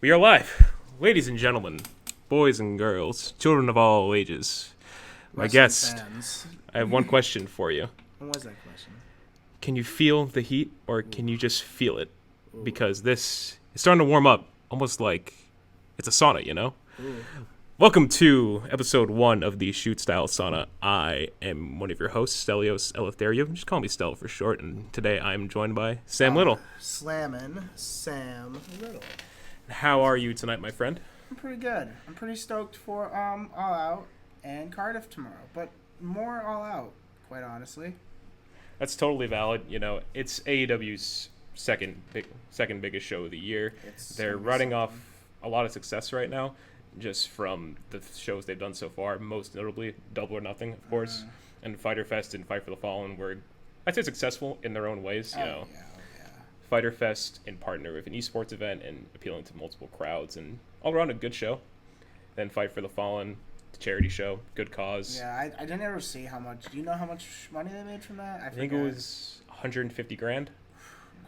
We are live. Ladies and gentlemen, boys and girls, children of all ages. My Wrestling guest, fans. I have one question for you. What was that question? Can you feel the heat or can you just feel it? Ooh. Because this is starting to warm up, almost like it's a sauna, you know? Ooh. Welcome to episode 1 of the Shoot Style Sauna. I am one of your hosts, Stelios Eleftheriou. Just call me Stel for short, and today I am joined by Sam Little. Slammin' Sam Little. How are you tonight, my friend? I'm pretty good. I'm pretty stoked for All Out and Cardiff tomorrow, but more All Out, quite honestly. That's totally valid. You know, it's AEW's second biggest show of the year. They're running off a lot of success right now, just from the shows they've done so far. Most notably, Double or Nothing, of course, and Fyter Fest and Fight for the Fallen were, I'd say, successful in their own ways. You know, Fyter Fest in partner with an esports event and appealing to multiple crowds, and all around a good show. Then Fight for the Fallen, the charity show, good cause. Yeah, I didn't ever see how much. Do you know how much money they made from that? I think it was 150 grand.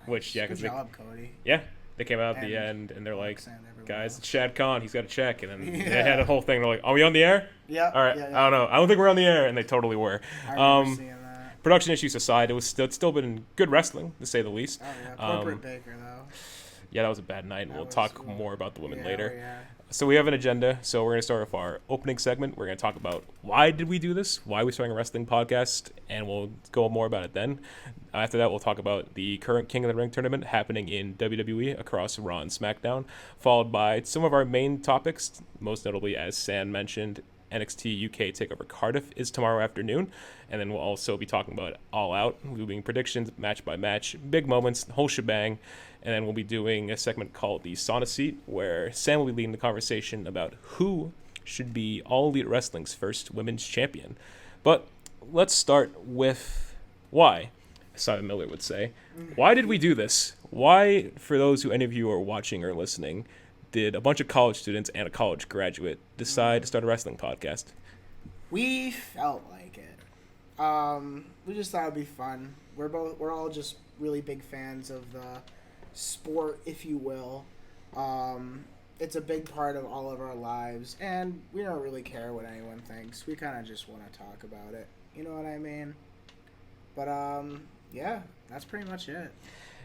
Nice. Which, yeah, good because job, Cody. yeah, they came out at the end and they're like, guys, else. it's Shad Khan, he's got a check, and then they had a whole thing. They're like, are we on the air? Yeah. All right, yeah. I don't know. I don't think we're on the air, and they totally were. I remember seeing that. Production issues aside, it's still been good wrestling, to say the least. Oh yeah, corporate Baker though. Yeah, that was a bad night, and we'll talk more about the women later. Yeah. So we have an agenda. So we're going to start with our opening segment. We're going to talk about why did we do this, why we starting a wrestling podcast, and we'll go more about it then. After that, we'll talk about the current King of the Ring tournament happening in WWE across Raw and SmackDown, followed by some of our main topics, most notably, as Sam mentioned, NXT UK TakeOver Cardiff is tomorrow afternoon, and then we'll also be talking about All Out, moving predictions match by match, big moments, the whole shebang, and then we'll be doing a segment called the Sauna Seat, where Sam will be leading the conversation about who should be All Elite Wrestling's first women's champion. But let's start with why, Simon Miller would say. Why did we do this? Why, for those who any of you are watching or listening, did a bunch of college students and a college graduate decide to start a wrestling podcast? We felt like it. We just thought it'd be fun. We're all just really big fans of the sport, if you will. It's a big part of all of our lives, and we don't really care what anyone thinks. We kind of just want to talk about it. You know what I mean? But yeah, that's pretty much it.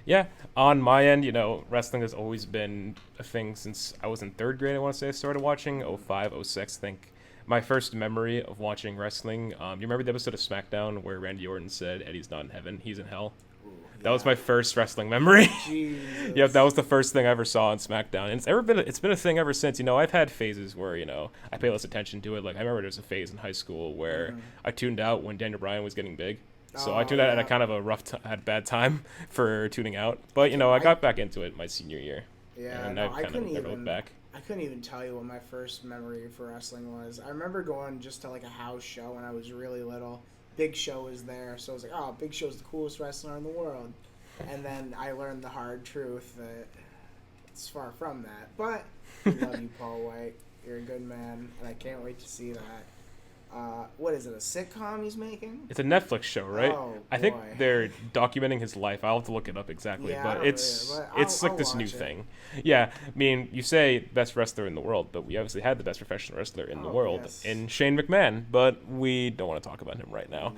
Yeah, on my end, you know, wrestling has always been a thing since I was in 3rd grade, I want to say I started watching, 05, 06, I think. My first memory of watching wrestling, you remember the episode of SmackDown where Randy Orton said, Eddie's not in heaven, he's in hell? Ooh, That was my first wrestling memory. Jesus. Yep, that was the first thing I ever saw on SmackDown. And it's been a thing ever since. You know, I've had phases where, you know, I pay less attention to it. Like, I remember there was a phase in high school where I tuned out when Daniel Bryan was getting big. So I tuned out at a kind of a had a bad time for tuning out. But, you know, I got back into it my senior year. Yeah, and no, I've kind of never looked back. I couldn't even tell you what my first memory for wrestling was. I remember going just to like a house show when I was really little. Big Show was there, so I was like, oh, Big Show's the coolest wrestler in the world. And then I learned the hard truth that it's far from that. But we love you, Paul White. You're a good man, and I can't wait to see that. What is it, a sitcom he's making? It's a Netflix show, right? Oh, I think boy. they're documenting his life. I'll have to look it up exactly, Yeah, I but don't it's really, but it's like I'll this new watch it. thing. Yeah, I mean, you say best wrestler in the world, but we obviously had the best professional wrestler in the world yes. in Shane McMahon, but we don't want to talk about him right now. No,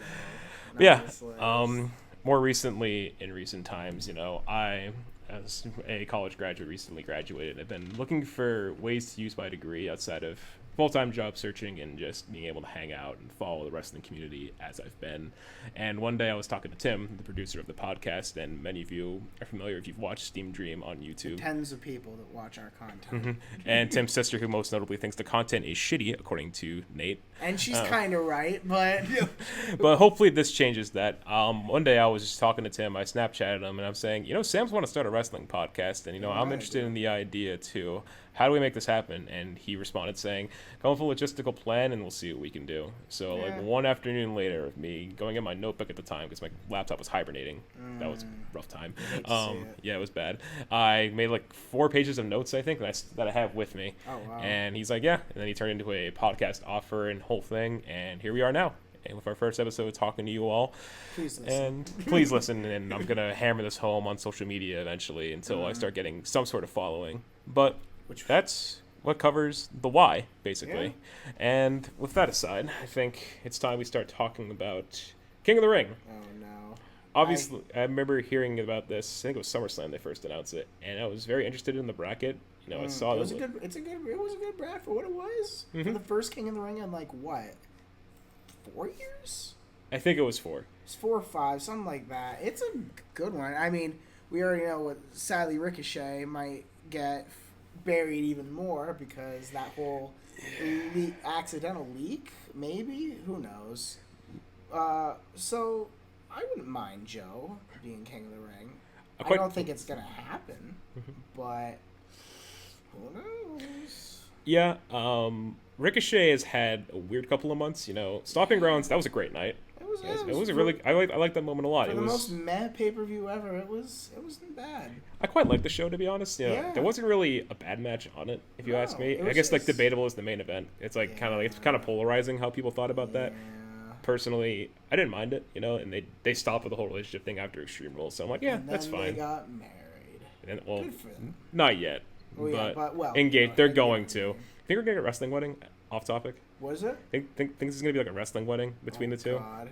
But yeah, not this list. more recently, in recent times, you know, I, as a college graduate, recently graduated. I've been looking for ways to use my degree outside of full-time job searching and just being able to hang out and follow the wrestling community as I've been. And one day I was talking to Tim, the producer of the podcast, and many of you are familiar if you've watched Steam Dream on YouTube. Tens of people that watch our content. And Tim's sister, who most notably thinks the content is shitty, according to Nate. And she's kind of right, but... But hopefully this changes that. One day I was just talking to Tim, I Snapchatted him, and I'm saying, you know, Sam's want to start a wrestling podcast, and, you know, I'm interested in the idea, too. How do we make this happen? And he responded saying, come up with a logistical plan, and we'll see what we can do. So, like, one afternoon later of me going in my notebook at the time, because my laptop was hibernating. That was a rough time. Yeah, it was bad. I made, like, 4 pages of notes, I think, that I have with me. Oh, wow. And he's like, yeah. And then he turned into a podcast offer and whole thing, and here we are now. And with our first episode, talking to you all. Please listen. And please listen, and I'm going to hammer this home on social media eventually until I start getting some sort of following. But Which That's what covers the why, basically. And with that aside, I think it's time we start talking about King of the Ring. oh no. Obviously, I remember hearing about this. I think it was SummerSlam they first announced it, and I was very interested in the bracket. I saw it was that. it was a good bracket for what it was. For the first King of the Ring in like what? 4 years? I think it was 4. It's 4 or 5, something like that. It's a good one. I mean, we already know what sadly Ricochet might get buried even more because that whole accidental leak, maybe, who knows. So I wouldn't mind Joe being King of the Ring. I don't think it's gonna happen, but who knows? Yeah, Ricochet has had a weird couple of months. Stomping Grounds, that was a great night. It was a really. I like that moment a lot. For the most meh pay-per-view ever, it wasn't bad. I quite liked the show, to be honest. There wasn't really a bad match on it, if you ask me. I guess debatable is the main event. It's like it's kind of polarizing how people thought about that. Personally, I didn't mind it, and they stopped with the whole relationship thing after Extreme Rules, so I'm like, yeah, that's fine. They got married. And, well, good for them. Not yet, engaged. They're going to. Think we're getting a wrestling wedding? Off topic. What is it? Think this is gonna be like a wrestling wedding between the two. God.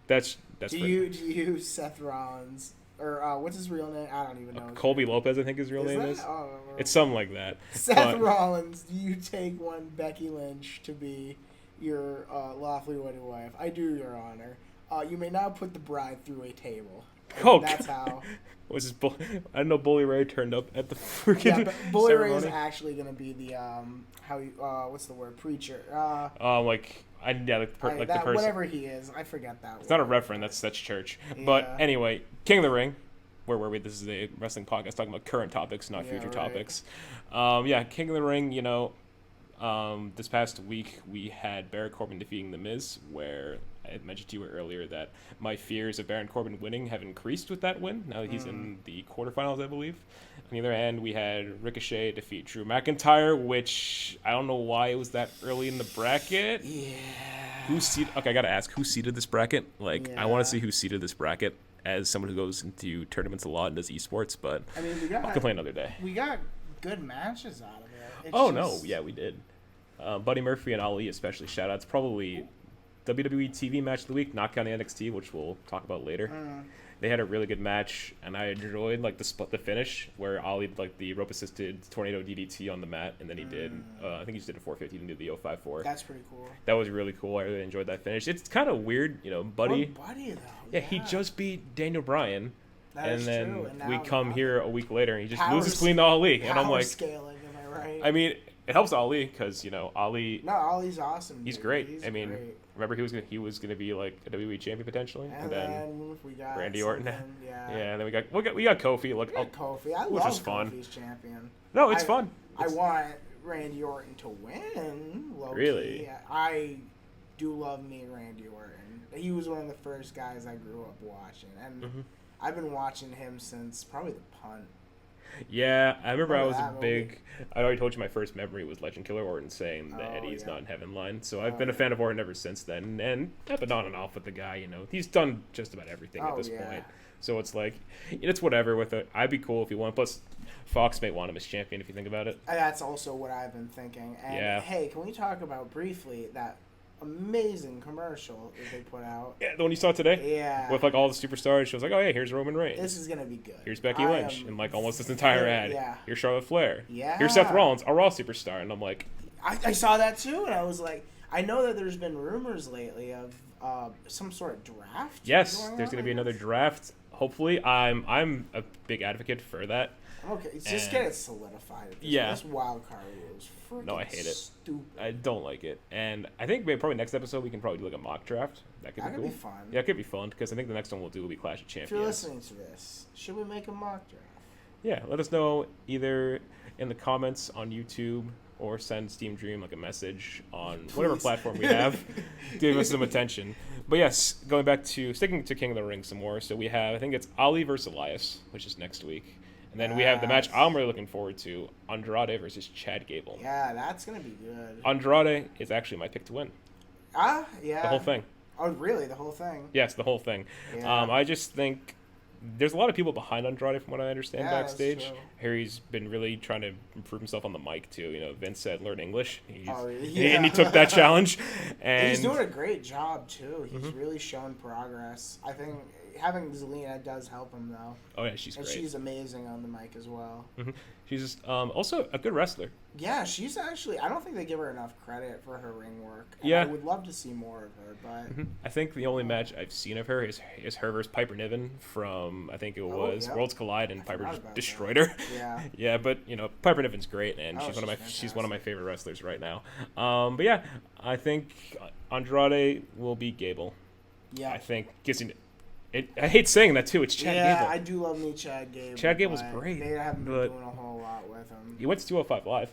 That's. Do you Seth Rollins or what's his real name? I don't even know. Colby Lopez, I think his real name is. Oh, it's something like that. Seth Rollins, do you take one Becky Lynch to be your lawfully wedded wife? I do, Your Honor. You may now put the bride through a table. That's how. Was this I didn't know Bully Ray turned up at the freaking. Yeah, but Bully ceremony. Ray is actually gonna be the what's the word, preacher? The person. Whatever he is, I forget that. It's not a reverend. That's church. Yeah. But anyway, King of the Ring. Where were we? This is a wrestling podcast talking about current topics, not future topics. King of the Ring. This past week we had Baron Corbin defeating The Miz, where I had mentioned to you earlier that my fears of Baron Corbin winning have increased with that win. Now that he's in the quarterfinals, I believe. On the other hand, we had Ricochet defeat Drew McIntyre, which I don't know why it was that early in the bracket. Yeah. Okay, I gotta ask, who seeded this bracket? I want to see who seeded this bracket as someone who goes into tournaments a lot and does esports, but I'll complain another day. We got good matches out of it. We did. Buddy Murphy and Ali, especially, shout-outs. Probably WWE TV match of the week, not counting NXT, which we'll talk about later. They had a really good match, and I enjoyed the finish where Ali did the rope-assisted tornado DDT on the mat, and then he did. I think he just did a 450 and did the 054. That's pretty cool. That was really cool. I really enjoyed that finish. It's kind of weird, Buddy. Buddy though. Yeah, he just beat Daniel Bryan. That is then true. And we come here a week later, and he just loses clean to Ali, and I'm like, scaling. Am I right? I mean, it helps Ali because Ali. No, Ali's awesome. He's great. Remember he was gonna be like a WWE champion potentially, and then we got Randy Orton. Yeah. And then we got Kofi. Kofi. I which love was fun. Kofi's champion. No, it's fun. I want Randy Orton to win. Really? I do love me Randy Orton. He was one of the first guys I grew up watching, and I've been watching him since probably the punt. Yeah, I remember I was a big. I already told you my first memory was Legend Killer Orton saying the Eddie's not in heaven line. So I've been a fan of Orton ever since then, and I've been on and off with the guy. He's done just about everything at this point. So it's like, it's whatever with it. I'd be cool if you want. Plus, Fox may want him as champion if you think about it. That's also what I've been thinking. And hey, can we talk about briefly that amazing commercial that they put out? Yeah, the one you saw today? Yeah. With all the superstars. She was like, oh yeah, here's Roman Reigns. This is going to be good. Here's Becky Lynch. And almost this entire ad. Yeah. Here's Charlotte Flair. Yeah. Here's Seth Rollins, a Raw superstar. And I'm like... I saw that too, and I was like, I know that there's been rumors lately of some sort of draft. Yes, there's going to be another draft. Hopefully. I'm a big advocate for that. Okay, just get it solidified. This wild card rule is freaking I hate it. Stupid. I don't like it. And I think probably next episode we can probably do a mock draft. That could be cool. Be fun. Yeah, it could be fun because I think the next one we'll do will be Clash of Champions. If you're listening to this, should we make a mock draft? Yeah, let us know either in the comments on YouTube or send Steam Dream a message on whatever platform we have. Give us some attention. But yes, sticking to King of the Ring some more. So we have, I think it's Ali versus Elias, which is next week. And then we have the match I'm really looking forward to, Andrade versus Chad Gable. Yeah, that's going to be good. Andrade is actually my pick to win. Yeah. The whole thing. Oh, really? The whole thing? Yes, the whole thing. Yeah. I just think there's a lot of people behind Andrade from what I understand Yeah, that's backstage. true. Harry's been really trying to improve himself on the mic too. Vince said learn English. Oh, And yeah. he took that challenge. And he's And doing a great job too. He's really shown progress. I think having Zelina does help him though. oh yeah, she's And great. she's amazing on the mic as well. She's just, also a good wrestler. Yeah, she's actually. I don't think they give her enough credit for her ring work. And Yeah. I would love to see more of her, but I think the only match I've seen of her is her versus Piper Niven from, I think it was yep. Worlds Collide, and I Piper forgot just about destroyed her. yeah. Yeah, but Piper Niven's great, and Oh, she's one of my favorite wrestlers right now. But yeah, I think Andrade will beat Gable. Yeah. I think I hate saying that too. It's Chad yeah, Gable. I do love me Chad Gable. Chad Gable's but great, They haven't been but- doing a whole lot with him. He went to 205 Live.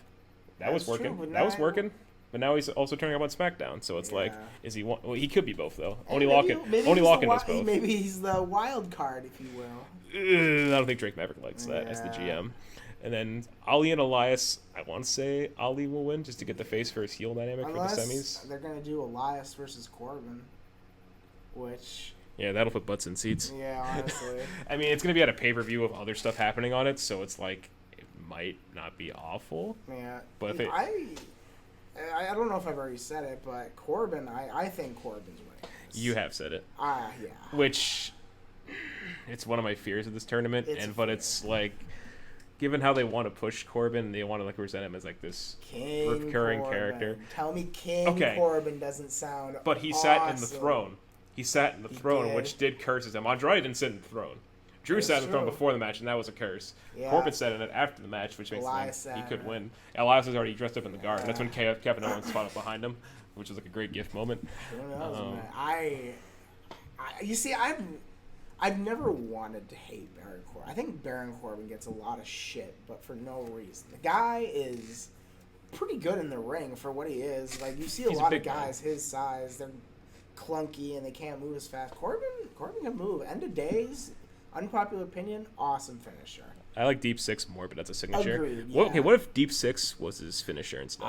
That was That's true, working. but That was now- working. But now he's also turning up on SmackDown. So it's like, Yeah. is he? Well, he could be both though. Hey, Only maybe Only he's Lockin the does both. Maybe he's the wild card, if you will. I don't think Drake Maverick likes that as the Yeah. GM. And then Ali and Elias, I want to say Ali will win just to get the face versus heel dynamic for the semis. Unless they're gonna do Elias versus Corbin, which Yeah, that'll put butts in seats. yeah, honestly, I mean, it's gonna be at a pay-per-view of other stuff happening on it, so it's like it might not be awful. yeah. But if it- I don't know if I've already said it, but Corbin, I think Corbin's winning. You have said it, Yeah. which it's one of my fears of this tournament, It's a but fear. it's like, given how they want to push Corbin, they want to like present him as like this King recurring Corbin. character. Tell me King Okay. Corbin doesn't sound But he awesome. sat in the throne. He sat in the He throne, did. which did curses him. Andrade didn't sit in the throne. Drew That's sat in the throne true. before the match, and that was a curse. Yeah. Corbin sat in it after the match, which makes Elias sense. He sat could in it. win. Elias was already dressed up in the guard, and that's when Yeah. Kevin Owens fought up behind him, which was like a great gift moment. Who knows, Um, man? You see, I've never wanted to hate Baron Corbin. I think Baron Corbin gets a lot of shit, but for no reason. The guy is pretty good in the ring for what he is. Like you see a He's a lot of big guy. guys his size, they're clunky and they can't move as fast. Corbin can move. End of days, unpopular opinion, awesome finisher. I like Deep Six more, but that's a signature. Agreed, Okay, yeah. what if Deep Six was his finisher instead?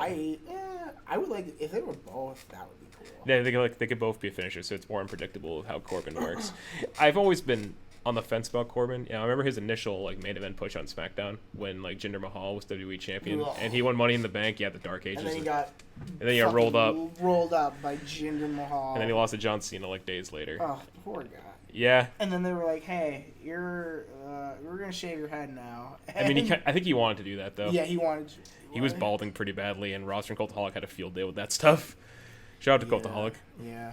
I would like if they were both. That would be cool. Yeah, they could both be a finisher, so it's more unpredictable of how Corbin works. I've always been on the fence about Corbin. Yeah, I remember his initial like main event push on SmackDown when like Jinder Mahal was WWE champion, Ugh. and he won Money in the Bank. He had the Dark Ages, And then he got rolled up, rolled up by Jinder Mahal. and then he lost to John Cena like days later. Oh, poor guy. Yeah, And then they were like, "Hey, we're gonna shave your head now." I mean, And- I think he wanted to do that though. yeah, he wanted. He was balding pretty badly, and Roster and Cultaholic had a field day with that stuff. Shout out to Cultaholic. Yeah.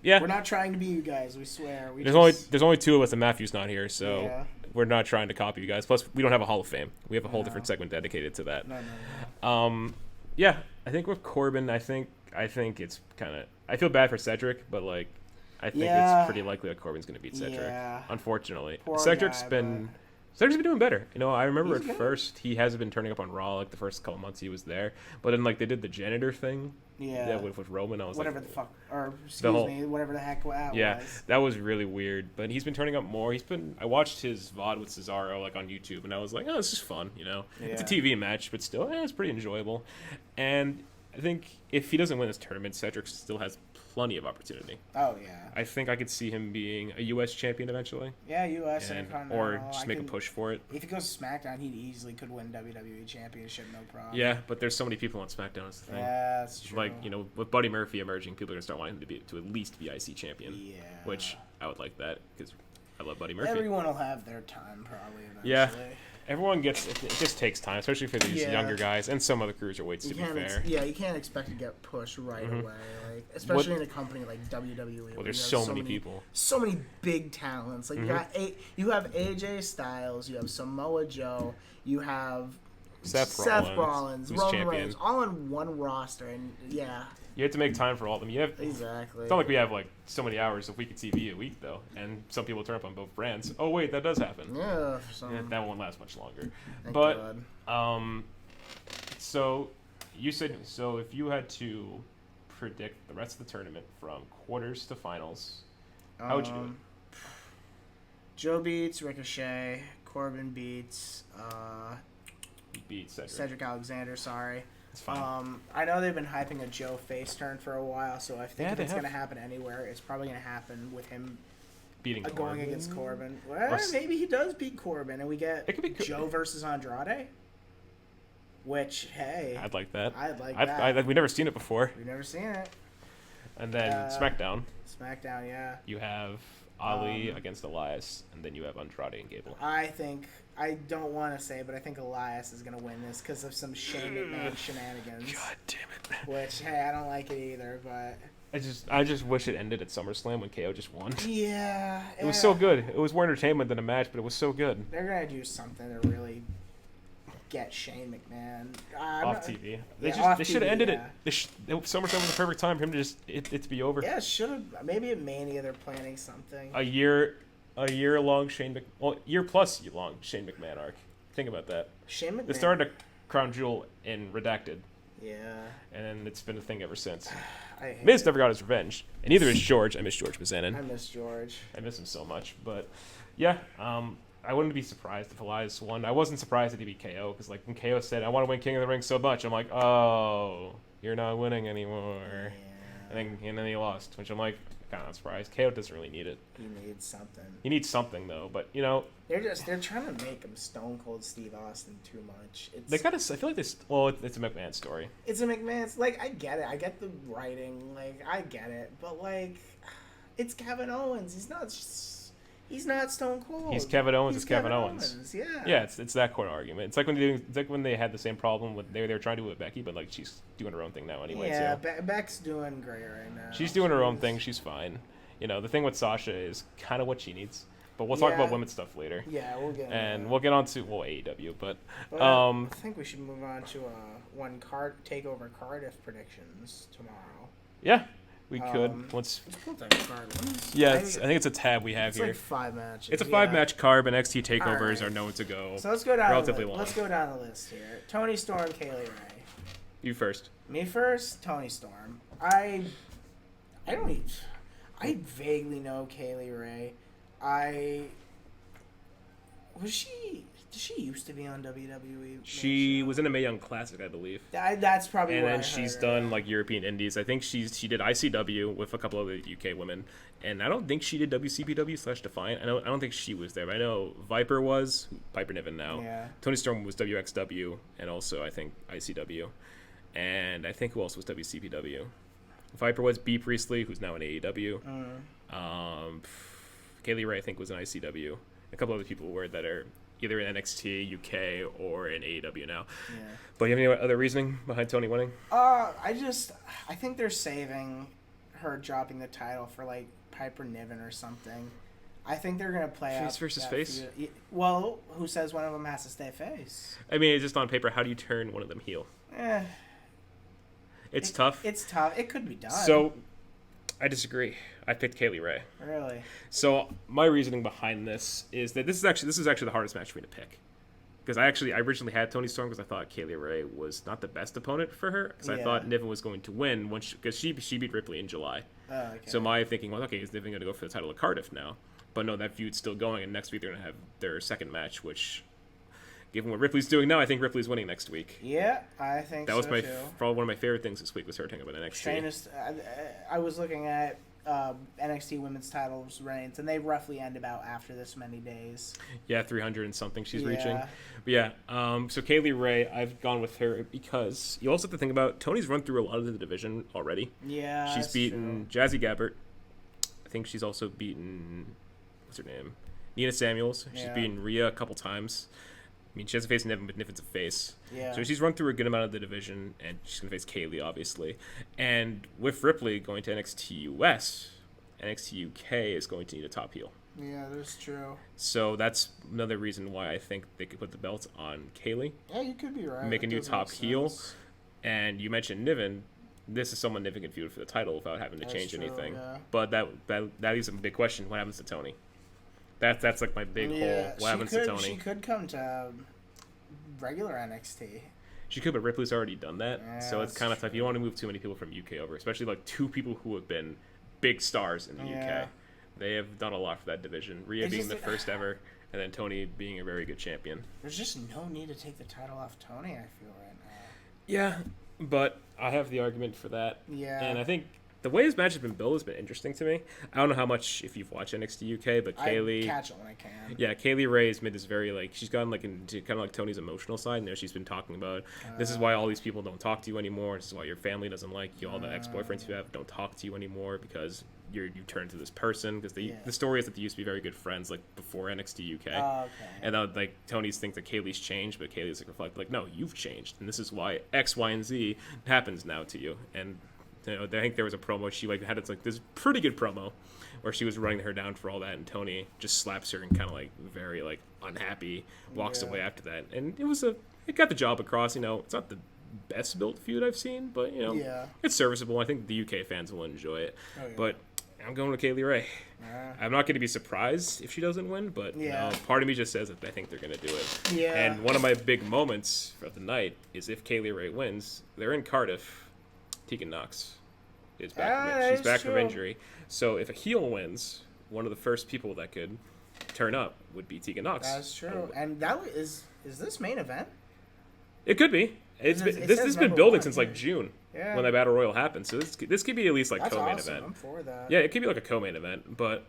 Yeah. We're not trying to be you guys. We swear. There's only two of us, and Matthew's not here, so Yeah. we're not trying to copy you guys. Plus, we don't have a Hall of Fame. We have a whole different segment dedicated to that. No. Yeah, I think with Corbin, I think it's kind of. I feel bad for Cedric, but like, I think Yeah. it's pretty likely that Corbin's going to beat Cedric. Yeah. Unfortunately, Poor Cedric's guy, been doing better. I remember He's at good. first he hasn't been turning up on Raw like the first couple months he was there, but then like they did the janitor thing. Yeah. With Roman, I was Whatever like, the fuck, or excuse whole- me, whatever the heck that yeah, was. that was really weird. But he's been turning up more. I watched his VOD with Cesaro like on YouTube, and I was like, oh, this is fun. It's a Yeah. TV match, but still, it's pretty enjoyable. And I think if he doesn't win this tournament, Cedric still has plenty of opportunity. Oh yeah. I think I could see him being a U.S. champion eventually, Yeah, U.S. or Intercontinental. just make a push for it. If he goes to SmackDown, he easily could win WWE Championship, no problem. Yeah, but there's so many people on SmackDown. Is the thing. Yeah, that's true. Like with Buddy Murphy emerging, people are gonna start wanting him to at least be IC champion. Yeah. Which I would like that because I love Buddy Murphy. Everyone will have their time probably eventually. Yeah. Everyone gets it. Just takes time, especially for these Yeah. younger guys and some other cruiserweights. To be fair, You can't expect to get pushed right away, like especially in a company like WWE. well, where there's you have so many people. so many big talents. Like you have AJ Styles, you have Samoa Joe, you have Seth Rollins, who's Roman champion. Reigns, all on one roster, and yeah, You have to make time for all of them. exactly. It's not like we have like so many hours of weekly TV a week though, and some people turn up on both brands. Oh wait, that does happen. Yeah, for some. Yeah, that won't last much longer. Thank But God. so you said so if you had to predict the rest of the tournament from quarters to finals, how would you do it? Joe beats Ricochet. Corbin beats You beat Cedric. Cedric Alexander. Sorry. It's fine. I know they've been hyping a Joe face turn for a while, so I think Yeah, if they it's have. going to happen anywhere, it's probably going to happen with him beating going Corbin. against Corbin. Well, maybe he does beat Corbin, and we get Joe versus Andrade. Which, hey, I'd like that. I'd like that. We've never seen it before. We've never seen it. And then SmackDown. SmackDown, yeah. You have Ali against Elias, and then you have Andrade and Gable. I don't want to say, but I think Elias is going to win this because of some Shane McMahon shenanigans. God damn it. Which, hey, I don't like it either, but... I just wish it ended at SummerSlam when KO just won. Yeah. It was so good. It was more entertainment than a match, but it was so good. They're going to do something to really get Shane McMahon off TV. They should have ended it. SummerSlam was the perfect time for him to just it to be over. Yeah, should have. Maybe at Mania they're planning something. A year long year plus long Shane McMahon arc. Think about that. Shane McMahon. They started a crown jewel in Redacted. Yeah. And it's been a thing ever since. Miz never got his revenge, and neither is George. I miss George Mizanin. I miss George. I miss him so much, but yeah. I wouldn't be surprised if Elias won. I wasn't surprised that he beat KO because, like, when KO said, "I want to win King of the Ring so much," I'm like, "Oh, you're not winning anymore." Yeah. And then he lost, which I'm like, kind of not surprised. KO doesn't really need it. He needs something. He needs something though, but they're trying to make him Stone Cold Steve Austin too much. They gotta. I feel like this. Well, it's a McMahon story. It's a McMahon's. Like, I get it. I get the writing. Like, I get it. But like, it's Kevin Owens. He's not Stone Cold. He's Kevin Owens. It's Kevin Owens. Yeah. Yeah, it's that core argument. It's like when they had the same problem with they were trying to do it with Becky, but like she's doing her own thing now anyway. Yeah, so. Beck's doing great right now. She's doing her own thing. She's fine. The thing with Sasha is kind of what she needs. But we'll talk about women's stuff later. Yeah, we'll get. We'll get on to AEW, but I think we should move on to takeover Cardiff predictions tomorrow. Yeah. We could. Let's pull that card. I think it's a tab we have here. It's like 5 matches. It's a 5-match card, but NXT takeovers are known to go. So let's go down. Relatively long. Let's go down the list here. Toni Storm, Kaylee Ray. You first. Me first. Toni Storm. I vaguely know Kaylee Ray. Did she used to be on WWE? She was in a Mae Young Classic, I believe. That's probably. And then she's done like European Indies. I think she did ICW with a couple of the UK women, and I don't think she did WCPW/Defiant. I don't think she was there. But I know Viper was Piper Niven now. Yeah. Toni Storm was WXW, and also I think ICW, and I think who else was WCPW? Viper was B Priestley, who's now in AEW. Kaylee Ray I think was in ICW. A couple other people that are either in NXT UK or in AEW now. Yeah. But you have any other reasoning behind Toni winning? I think they're saving her dropping the title for like Piper Niven or something. I think they're gonna play face versus face. Well, who says one of them has to stay face? I mean, it's just on paper. How do you turn one of them heel? It's tough. It's tough. It could be done. So, I disagree. I picked Kaylee Ray. Really? So my reasoning behind this is that this is actually the hardest match for me to pick, because I originally had Toni Storm because I thought Kaylee Ray was not the best opponent for her, because I thought Niven was going to win because she beat Ripley in July. Oh, okay. So my thinking was, okay, is Niven going to go for the title of Cardiff now? But no, that feud's still going, and next week they're going to have their second match, which, given what Ripley's doing now, I think Ripley's winning next week. Yeah, I think that was too. Probably one of my favorite things this week was her talking about NXT. I was looking at NXT women's titles reigns, and they roughly end about after this many days. Yeah, 300 and something she's reaching. But yeah, so Kaylee Ray, I've gone with her because you also have to think about Tony's run through a lot of the division already. Yeah, she's beaten Jazzy Gabbert. I think she's also beaten, what's her name? Nina Samuels. She's beaten Rhea a couple times. I mean, she has to face Niven, but Niven's a face. Yeah. So she's run through a good amount of the division, and she's going to face Kaylee, obviously. And with Ripley going to NXT US, NXT UK is going to need a top heel. Yeah, that's true. So that's another reason why I think they could put the belt on Kaylee. Yeah, you could be right. Make a new top heel. And you mentioned Niven. This is someone Niven can feud for the title without having to change anything. Yeah. But that leaves a big question. What happens to Toni? That's like my big hole. What happens to Toni? She could come to regular NXT. She could, but Ripley's already done that. Yeah, so it's kind of tough. You don't want to move too many people from UK over, especially like two people who have been big stars in the UK. They have done a lot for that division. Rhea being the first ever, and then Toni being a very good champion. There's just no need to take the title off Toni, I feel right now. Yeah, but I have the argument for that. Yeah. And I think the way his match has been built has been interesting to me. I don't know how much if you've watched NXT UK, but Kaylee, I catch it when I can. yeah, Kaylee Ray's made this very like she's gotten like into kind of like Tony's emotional side. You know, she's been talking about this is why all these people don't talk to you anymore. This is why your family doesn't like you. All the ex-boyfriends you have don't talk to you anymore because you turn to this person because the story is that they used to be very good friends like before NXT UK. Okay. And like Tony's thinks that Kaylee's changed, but Kaylee's like reflect like no, you've changed, and this is why X, Y, and Z happens now to you. And you know, I think there was a promo she like had like this pretty good promo where she was running her down for all that, and Tony just slaps her and kind of like very like unhappy walks away after that, and it got the job across. You know, it's not the best built feud I've seen, but you know, it's serviceable. I think the UK fans will enjoy it, but. I'm going with Kaylee Ray. I'm not going to be surprised if she doesn't win, but part of me just says that I think they're going to do it. Yeah. And one of my big moments of the night is if Kaylee Ray wins, they're in Cardiff. Tegan Knox is back. She's back from injury. So if a heel wins, one of the first people that could turn up would be Tegan Knox. That's true. And that is this main event? It could be. This has been building since like June when that Battle Royal happened. So this could be at least like co-main event. I'm for that. Yeah, it could be like a co-main event. But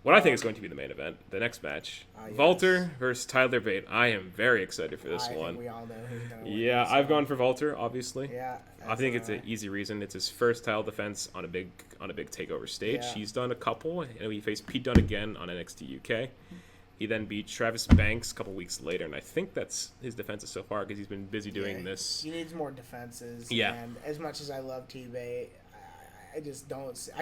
what I think is going to be the main event, the next match, Walter versus Tyler Bate. I am very excited for this one. Think we all know who's going to win. Yeah, I've gone for Walter, obviously. Yeah, I think it's an easy reason. It's his first title defense on a big takeover stage. Yeah. He's done a couple, and he faced Pete Dunne again on NXT UK. He then beat Travis Banks a couple weeks later, and I think that's his defenses so far because he's been busy doing this. He needs more defenses. Yeah. And as much as I love T-Bay, I just don't see.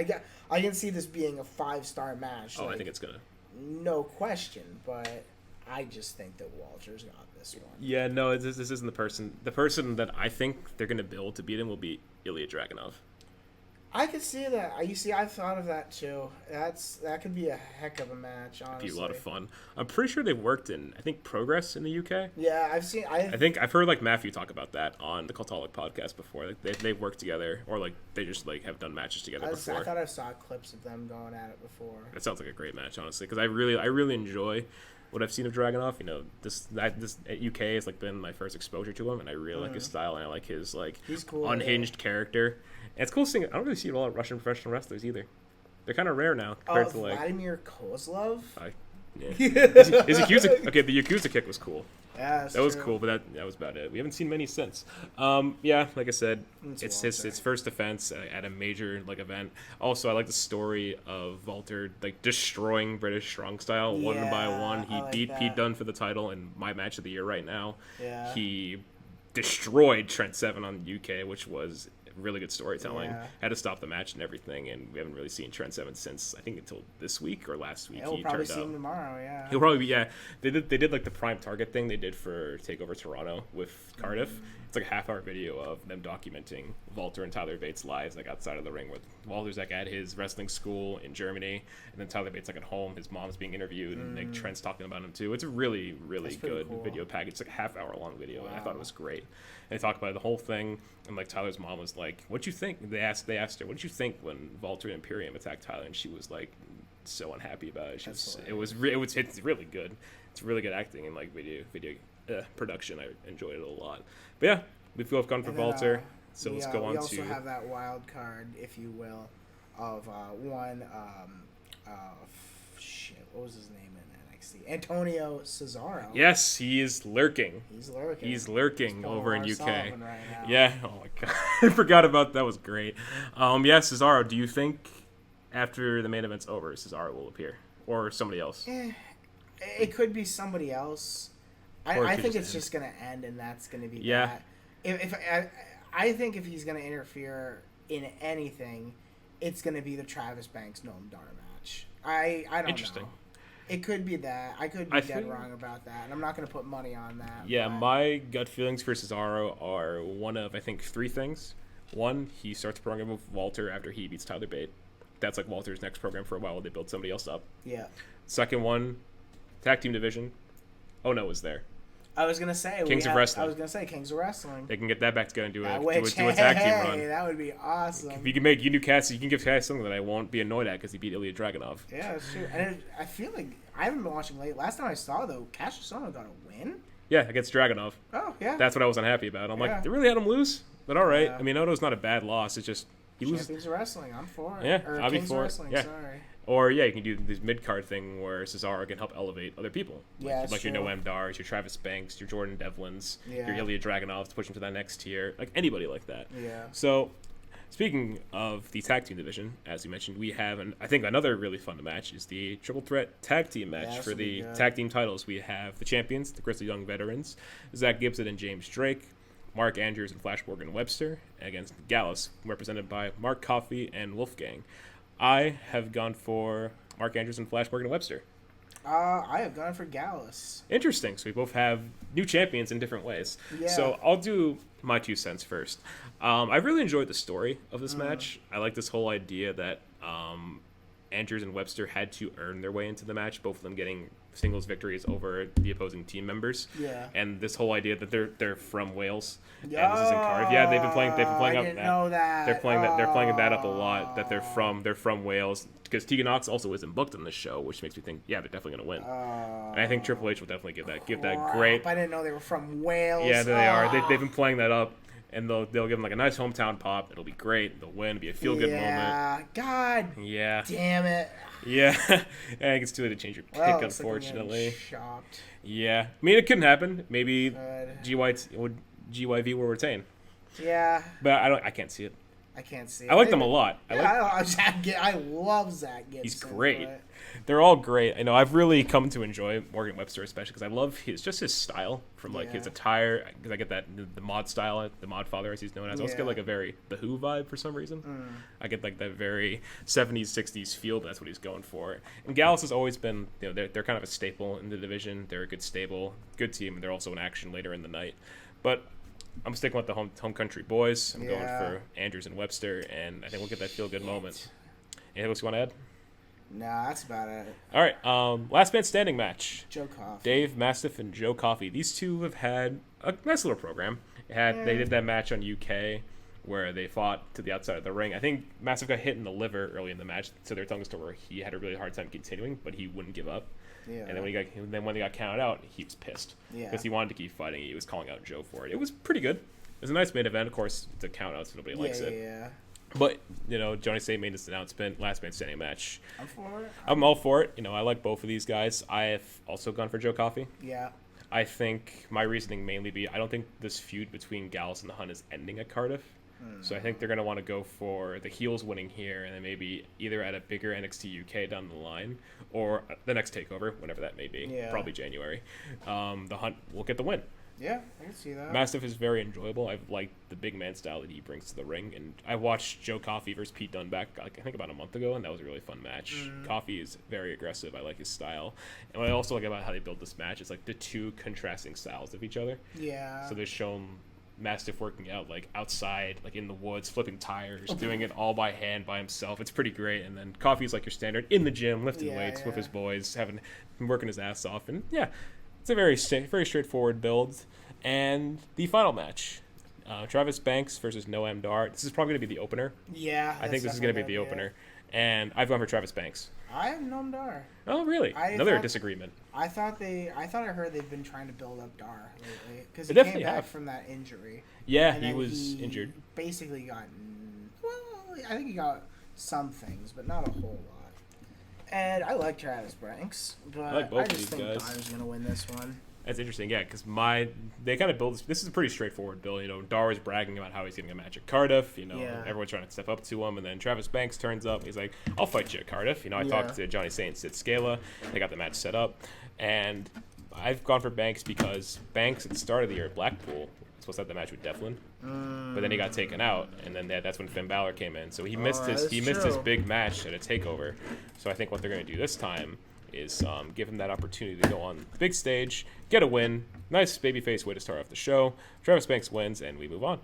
I can see this being a 5-star match. Oh, I think it's gonna. No question, but I just think that Walter's got this one. Yeah, no, this isn't the person. The person that I think they're gonna build to beat him will be Ilya Dragunov. I could see that. You see, I've thought of that too. That could be a heck of a match. Honestly, It'd be a lot of fun. I'm pretty sure they've worked in Progress in the UK. Yeah, I've seen. I've heard like Matthew talk about that on the Cultaholic podcast before. Like they've worked together, or like they just like have done matches together before. I thought I saw clips of them going at it before. That sounds like a great match, honestly, because I really enjoy what I've seen of Dragunov. You know, this UK has like been my first exposure to him, and I really like his style, and I like his like cool, unhinged character. And it's cool seeing. I don't really see a lot of Russian professional wrestlers either. They're kind of rare now compared to like Vladimir Kozlov. Yeah. His Yakuza. Okay, the Yakuza kick was cool. Yeah, that was cool, but that was about it. We haven't seen many since. Yeah, like I said, it's his first defense at a major like event. Also, I like the story of Walter like destroying British Strong Style one by one. He beat Pete Dunne for the title in my match of the year right now. Yeah. He destroyed Trent Seven on UK, which was really good storytelling. Had to stop the match and everything, and we haven't really seen Trent Seven since I think until this week or last week. We'll probably see him tomorrow. Yeah, he'll probably be. They did like the Prime Target thing they did for Takeover Toronto with Cardiff. It's like a half-hour video of them documenting Walter and Tyler Bates' lives like outside of the ring. With Walter's like at his wrestling school in Germany, and then Tyler Bates like at home. His mom's being interviewed, and like Trent's talking about him too. It's a really good video package. It's like a half-hour long video, and I thought it was great. And they talked about the whole thing, and like Tyler's mom was like, "What'd you think?" They asked her, "What did you think when Walter and Imperium attacked Tyler?" And she was like, so unhappy about it. It's really good. It's really good acting and like video production. I enjoyed it a lot. But yeah, we feel I've gone for Walter. So let's go on to. We also have that wild card, if you will, of one. What was his name in NXT? Antonio Cesaro. Yes, he is lurking. He's lurking over in UK. Right now. Yeah. Oh my god, I forgot about that. Was great. Yeah, Cesaro. Do you think after the main event's over, Cesaro will appear or somebody else? It could be somebody else. I think it's just going to end, and that's going to be that. I think if he's going to interfere in anything, it's going to be the Travis Banks Noam Dar match. I don't know. It could be that. I could be dead wrong about that, and I'm not going to put money on that. Yeah, my gut feelings for Cesaro are one of, I think, three things. One, he starts a program with Walter after he beats Tyler Bate. That's like Walter's next program for a while. They build somebody else up. Yeah. Second one, tag team division. Oh no, was there. I was gonna say Kings of Wrestling. I was gonna say Kings of Wrestling. They can get that back together and do a tag team run. That would be awesome. If you can make Cassidy, you can give Cassidy something that I won't be annoyed at because he beat Ilya Dragunov. Yeah, that's true. And I feel like I haven't been watching late. Last time I saw though, Cassius Ohno got a win. Yeah, against Dragunov. Oh yeah. That's what I was unhappy about. I'm like, they really had him lose, but all right. Yeah. I mean, Ono's not a bad loss. It's just He loses. Champions of Wrestling. I'm for it. Yeah, Or I'll be Kings of for it. Wrestling. Yeah. Sorry. Or yeah, you can do this mid card thing where Cesaro can help elevate other people. Yeah, that's like your true. Noam Dars, your Travis Banks, your Jordan Devlins, Yeah. your Ilya Dragunovs to push him to that next tier. Like anybody like that. Yeah. So, speaking of the tag team division, as you mentioned, we have I think another really fun match is the triple threat tag team match Yeah, for this'll be the good. tag team titles. We have the champions, the Grizzly Young Veterans, Zach Gibson and James Drake, Mark Andrews and Flash Morgan Webster, against Gallus, represented by Mark Coffey and Wolfgang. I have gone for Mark Andrews and Flash Morgan Webster. I have gone for Gallus. Interesting. So we both have new champions in different ways. Yeah. So I'll do my 2 cents first. I really enjoyed the story of this match. I like this whole idea that Andrews and Webster had to earn their way into the match, both of them getting singles victories over the opposing team members. Yeah. And this whole idea that they're from Wales. Yeah. And this is in Cardiff. Yeah, they've been playing I up didn't that. know that. They're playing that up a lot, that they're from Wales, because Tegan Knox also isn't booked on this show, which makes me think, yeah, they're definitely going to win. And I think Triple H will definitely give that great. I didn't know they were from Wales. Yeah, they are. They've been playing that up, and they'll give them like a nice hometown pop. It'll be great. They'll win. It'll be a feel good moment. Yeah. God Yeah. damn it. Yeah. I think it's too late to change your pick, Well, looks like I'm unfortunately. getting shocked. Yeah. I mean, it couldn't happen. Maybe Good. GYV will retain, Yeah. but I can't see it. I can't see. I like them a lot. I love Zach Gibson. He's great. but- They're all great. I know I've really come to enjoy Morgan Webster, especially because I love his style, from like his Yeah. attire. Because I get that the mod style, the mod father as he's known as. I also get Yeah. like a very The Who vibe for some reason. I get like that very 70s 60s feel. But that's what he's going for. And Gallus has always been, they're kind of a staple in the division. They're a good stable, good team. And they're also in action later in the night. But I'm sticking with the home country boys. I'm going for Andrews and Webster, and I think we'll get that feel good moment. Anything else you want to add? Nah, that's about it. All right, last man standing match. Joe Coffey. Dave Mastiff and Joe Coffey. These two have had a nice little program. They did that match on UK where they fought to the outside of the ring. I think Mastiff got hit in the liver early in the match, so they're telling a story where he had a really hard time continuing, but he wouldn't give up. Yeah. And then when they got counted out, he was pissed because he wanted to keep fighting. He was calling out Joe for it. It was pretty good. It was a nice main event. Of course, it's a count out, so nobody likes it. Yeah. But, Johnny Say made this announcement, last man standing match. I'm for it. I'm all for it. I like both of these guys. I have also gone for Joe Coffey. Yeah. I think my reasoning mainly be I don't think this feud between Gallus and the Hun is ending at Cardiff. So I think they're going to want to go for the heels winning here, and then maybe either at a bigger NXT UK down the line or the next takeover, whenever that may be, probably January. The Hun will get the win. Yeah, I can see that. Mastiff is very enjoyable. I've liked the big man style that he brings to the ring, and I watched Joe Coffey versus Pete Dunne back, I think about a month ago, and that was a really fun match. Coffey is very aggressive. I like his style, and what I also like about how they build this match is like the two contrasting styles of each other. Yeah. So they've shown Mastiff working out like outside, like in the woods, flipping tires, doing it all by hand by himself. It's pretty great. And then Coffey's like your standard in the gym, lifting weights with his boys, working his ass off, and it's a very straightforward build. And the final match, Travis Banks versus Noam Dar. This is probably going to be the opener. Yeah. I think this is going to be the opener. And I've gone for Travis Banks. I have Noam Dar. Oh, really? Another disagreement. I thought I heard they've been trying to build up Dar lately because he They came definitely back have. from that injury. Yeah, And he then was injured. Basically got I think he got some things, but not a whole lot. And I like Travis Banks, but I like both of just these think guys. Dar's gonna win this one. That's interesting, yeah, because they kind of build this is a pretty straightforward build. Dar was bragging about how he's getting a match at Cardiff. Everyone's trying to step up to him, and then Travis Banks turns up. And he's like, "I'll fight you at Cardiff." I talked to Johnny Say and Sid Scala. They got the match set up, and I've gone for Banks because Banks at the start of the year at Blackpool was supposed to have the match with Devlin, but then he got taken out, and then that's when Finn Balor came in. So he missed his big match at a takeover. So I think what they're going to do this time is give him that opportunity to go on the big stage, get a win. Nice babyface way to start off the show. Travis Banks wins, and we move on.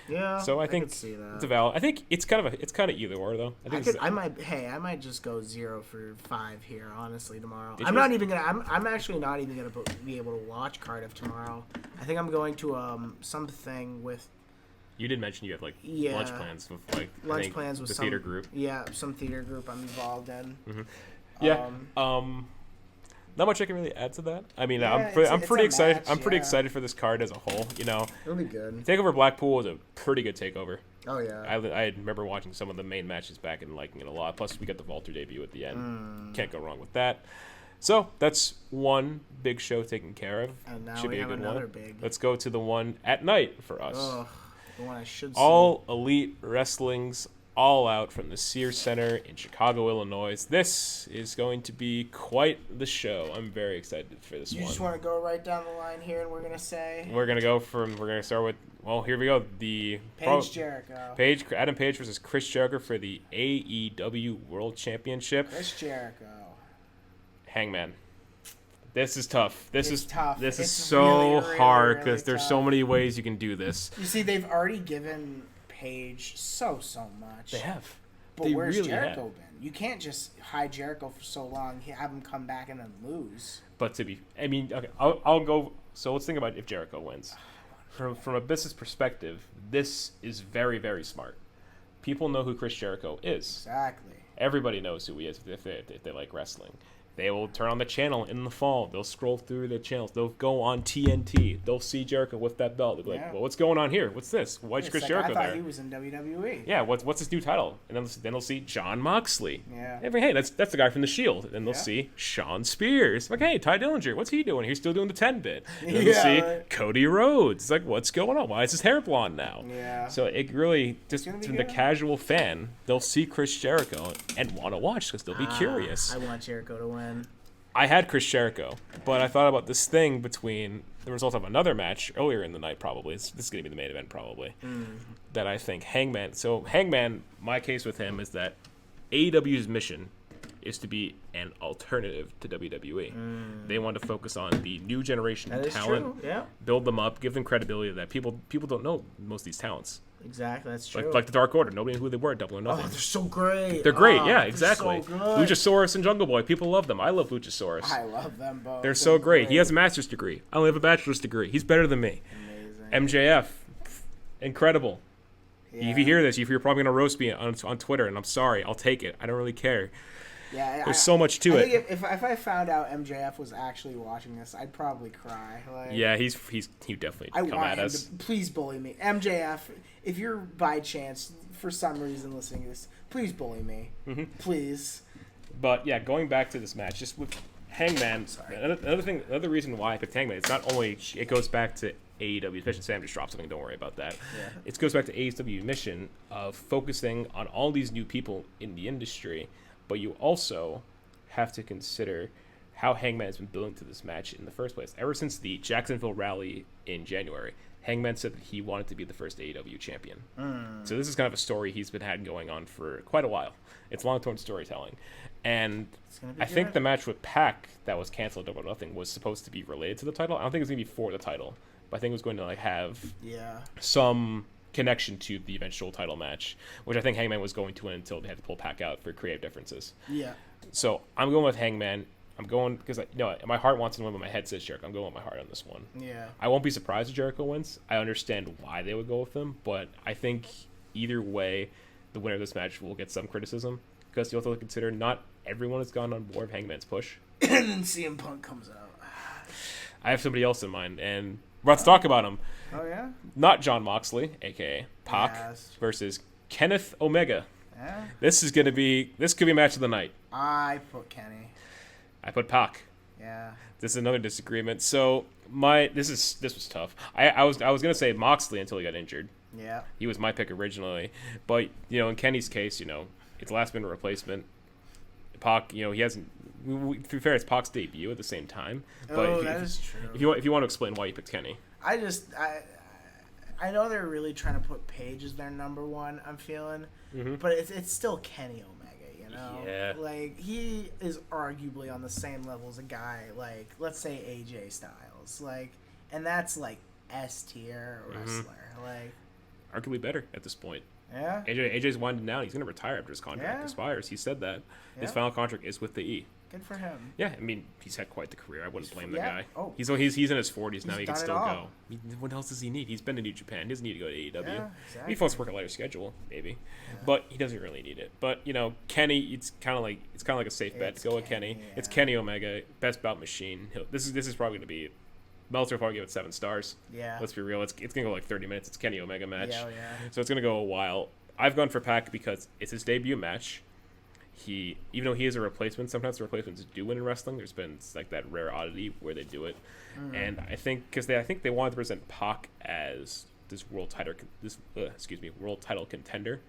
Yeah. So I think could see that. it's a valid. I think it's kind of either or though. I might just go 0 for 5 here. Honestly, tomorrow. Did I'm you? not even gonna. I'm actually not even gonna be able to watch Cardiff tomorrow. I think I'm going to something with. You did mention you have like lunch plans with the some theater group. Yeah, some theater group I'm involved in. Mm-hmm. Yeah. Not much I can really add to that. I mean, I'm it's pretty a excited. match, I'm pretty excited for this card as a whole. It'll be good. Takeover Blackpool was a pretty good takeover. Oh yeah. I remember watching some of the main matches back and liking it a lot. Plus, we got the Walter debut at the end. Can't go wrong with that. So that's one big show taken care of. And now Should we be a have good another one. big. Let's go to the one at night for us. Ugh, the one I should see. All Elite Wrestling's All Out from the Sears Center in Chicago, Illinois. This is going to be quite the show. I'm very excited for this one. You just want to go right down the line here, and we're gonna say We're gonna start with. Well, here we go. Jericho. Adam Page versus Chris Jericho for the AEW World Championship. Chris Jericho. Hangman. This is tough. This is tough. This It's is so really, hard really because there's tough. so many ways you can do this. You see, they've already given Page so much. They have. But They where's really Jericho have. been? You can't just hide Jericho for so long, have him come back and then lose. But okay, I'll go. So let's think about if Jericho wins. From a business perspective, this is very, very smart. People know who Chris Jericho is. Exactly. Everybody knows who he is if they like wrestling. They will turn on the channel in the fall. They'll scroll through the channels. They'll go on TNT. They'll see Jericho with that belt. They'll be like, well, what's going on here? What's this? Why is It's Chris like, Jericho I thought there? he was in WWE. Yeah, what's his new title? And then they'll see Jon Moxley. Yeah. Hey, that's the guy from The Shield. And they'll Yeah. see Sean Spears. Like, hey, Ty Dillinger, what's he doing? He's still doing the 10-bit. And then Yeah, they'll see right. Cody Rhodes. It's like, what's going on? Why is his hair blonde now? Yeah. So it really, just gonna be from the good. casual fan, they'll see Chris Jericho and want to watch because they'll be curious. I want Jericho to win. I had Chris Jericho, but I thought about this thing between the result of another match earlier in the night, probably. This is going to be the main event, probably. That I think Hangman. So, Hangman, my case with him is that AEW's mission is to be an alternative to WWE. They want to focus on the new generation That is talent, true. Yeah. build them up, give them credibility that people don't know most of these talents. Exactly. That's true. Like the Dark Order. Nobody knew who they were, Double or oh, Nothing. they're so great. They're great, Oh, yeah, they're exactly. So good. Luchasaurus and Jungle Boy, people love them. I love Luchasaurus. I love them both. They're so great. He has a master's degree. I only have a bachelor's degree. He's better than me. Amazing. MJF, incredible. Yeah. If you hear this, you're probably gonna roast me on Twitter, and I'm sorry. I'll take it. I don't really care. Yeah, There's so much to I it. think if I found out MJF was actually watching this, I'd probably cry. Like, Yeah, he definitely I come want at him us. to please bully me. MJF, if you're by chance for some reason listening to this, please bully me. Please. But yeah, going back to this match, just with Hangman. Another reason why I picked Hangman, it's not only it goes back to AEW's mission. Sam just dropped something. Don't worry about that. Yeah. It goes back to AEW's mission of focusing on all these new people in the industry, but you also have to consider how Hangman has been building to this match in the first place. Ever since the Jacksonville rally in January, Hangman said that he wanted to be the first AEW champion. So this is kind of a story he's been had going on for quite a while. It's long-term storytelling. And I think the match with Pac that was canceled over nothing was supposed to be related to the title. I don't think it was going to be for the title, but I think it was going to have some connection to the eventual title match, which I think Hangman was going to win until they had to pull Pac out for creative differences. Yeah. So I'm going with Hangman. I'm going because my heart wants to win, but my head says Jericho. I'm going with my heart on this one. Yeah. I won't be surprised if Jericho wins. I understand why they would go with him, but I think either way, the winner of this match will get some criticism because you have to consider not everyone has gone on board with Hangman's push. And then CM Punk comes out. I have somebody else in mind, and let's talk about him. Oh yeah. Not Jon Moxley, aka Pac, Yes. versus Kenneth Omega. Yeah. This could be a match of the night. I put Kenny. I put Pac. Yeah. This is another disagreement. So this was tough. I was gonna say Moxley until he got injured. Yeah. He was my pick originally, but in Kenny's case, it's a last minute replacement. Pac, he hasn't. To be fair, it's Pac's debut at the same time. But that is true. If you want to explain why you picked Kenny, I know they're really trying to put Paige as their number one. I'm feeling, but it's still Kenny Omega. Yeah. Like he is arguably on the same level as a guy like let's say AJ Styles, and that's like S tier wrestler, arguably better at this point. Yeah. AJ's winding down. He's going to retire after his contract expires. He said that. His final contract is with the E. Good for him. Yeah, I mean, he's had quite the career. I wouldn't blame the guy. Oh. He's in his 40s now. He can done it still all. go. What else does he need? He's been to New Japan. He doesn't need to go to AEW. Yeah, He wants to work a lighter schedule, maybe, but he doesn't really need it. But Kenny, it's kind of like a safe bet to go with Kenny. Yeah. It's Kenny Omega, best bout machine. This is probably going to be Meltzer probably give it 7 stars. Yeah. Let's be real. It's going to go like 30 minutes. It's Kenny Omega match. Yeah. So it's going to go a while. I've gone for Pac because it's his debut match. Even though he is a replacement, sometimes the replacements do win in wrestling. There's been like that rare oddity where they do it. And I think because I think they wanted to present Pac as this world title contender.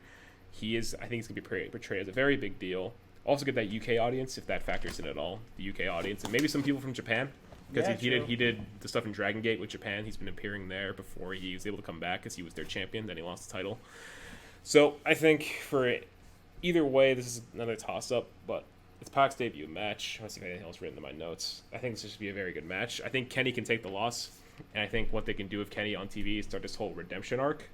I think he's going to be portrayed as a very big deal. Also get that UK audience, if that factors in at all. The UK audience, and maybe some people from Japan, because he did the stuff in Dragon Gate with Japan. He's been appearing there before he was able to come back, because he was their champion. Then he lost the title. So I think for either way, this is another toss-up, but it's Pac's debut match. Let's see if anything else written in my notes. I think this should be a very good match. I think Kenny can take the loss, and I think what they can do with Kenny on TV is start this whole redemption arc,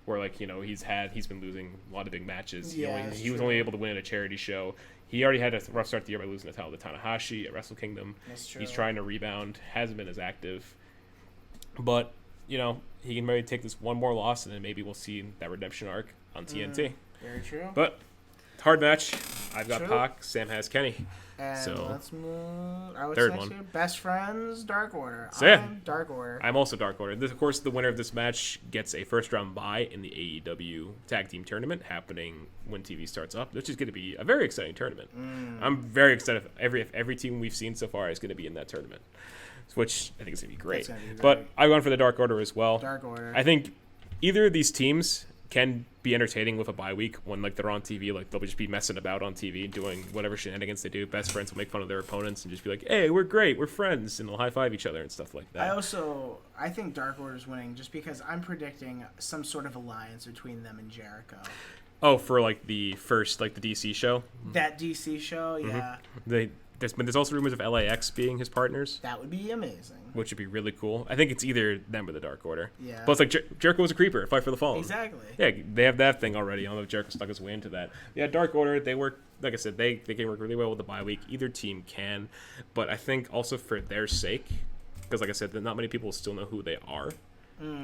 where he's been losing a lot of big matches. Yeah, He was only able to win at a charity show. He already had a rough start to the year by losing the title to Tanahashi at Wrestle Kingdom. That's true. He's trying to rebound, hasn't been as active, but he can maybe take this one more loss, and then maybe we'll see that redemption arc on TNT. Very true. But hard match. I've got True. Pac. Sam has Kenny. And so let's move. I would third say one. Best Friends, Dark Order. So, yeah. I'm Dark Order. I'm also Dark Order. Of course, the winner of this match gets a first-round bye in the AEW Tag Team Tournament happening when TV starts up, which is going to be a very exciting tournament. I'm very excited. Every team we've seen so far is going to be in that tournament, which I think is going to be great. But I've gone for the Dark Order as well. Dark Order. I think either of these teams can be entertaining with a bye week when they're on TV. They'll just be messing about on TV, doing whatever shenanigans they do. Best friends will make fun of their opponents and just be like, "Hey, we're great, we're friends," and they'll high five each other and stuff like that. I think Dark Order's winning just because I'm predicting some sort of alliance between them and Jericho. Oh, for the first the DC show. That DC show, yeah. There's also rumors of LAX being his partners, That would be amazing. which would be really cool. I think it's either them or the Dark Order. Yeah. But it's Jericho was a creeper. Fight for the Fallen. Exactly. Yeah, they have that thing already. I don't know if Jericho stuck his way into that. Yeah, Dark Order, they work, like I said, they can work really well with the bye week. Either team can. But I think also for their sake, because like I said, not many people still know who they are.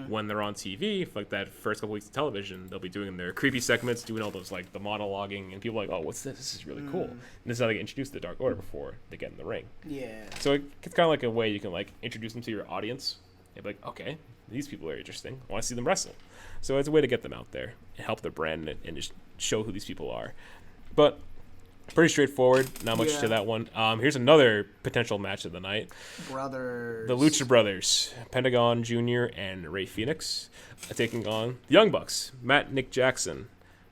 When they're on TV, that first couple weeks of television, they'll be doing their creepy segments, doing all those the monologuing, and people are like, "Oh, what's this? This is really cool." And this is how they get introduced to the Dark Order before they get in the ring. Yeah. So it's kind of like a way you can introduce them to your audience. And be like, "Okay, these people are interesting. I want to see them wrestle." So it's a way to get them out there and help their brand and just show who these people are. But pretty straightforward. Not much to that one. Here's another potential match of the night. Brothers. The Lucha Brothers, Pentagon Jr. and Rey Fenix, taking on the Young Bucks, Nick Jackson.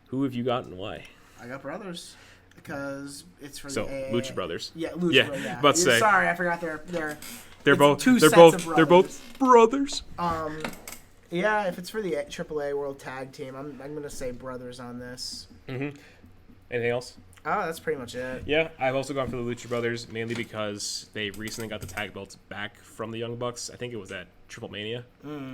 Who have you got and why? I got Brothers because it's for So the AA. Lucha Brothers. Yeah, Lucha Yeah, Brothers. Yeah. about to say. Sorry, I forgot they're it's both two they're sets both of they're brothers. both brothers. Yeah, if it's for the AAA World Tag Team, I'm gonna say Brothers on this. Anything else? Oh, that's pretty much it. Yeah, I've also gone for the Lucha Brothers, mainly because they recently got the tag belts back from the Young Bucks. I think it was at Triple Mania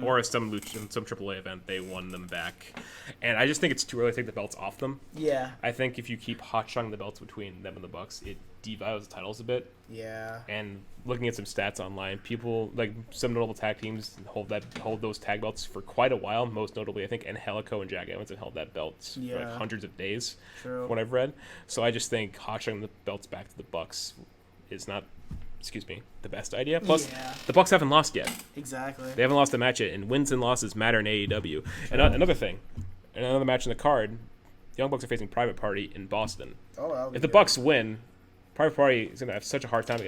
or some AAA event. They won them back, and I just think it's too early to take the belts off them. Yeah. I think if you keep hot-shotting the belts between them and the Bucks, it devalues the titles a bit. Yeah. And looking at some stats online, people some notable tag teams hold those tag belts for quite a while. Most notably, I think Angelico and Jack Evans have held that belt for hundreds of days. True. What I've read. So I just think hot-shotting the belts back to the Bucks is not, the best idea. Plus, the Bucks haven't lost yet. Exactly. They haven't lost a match yet, and wins and losses matter in AEW. And another match in the card, the Young Bucks are facing Private Party in Boston. Oh, if the Bucks win, Private Party is going to have such a hard time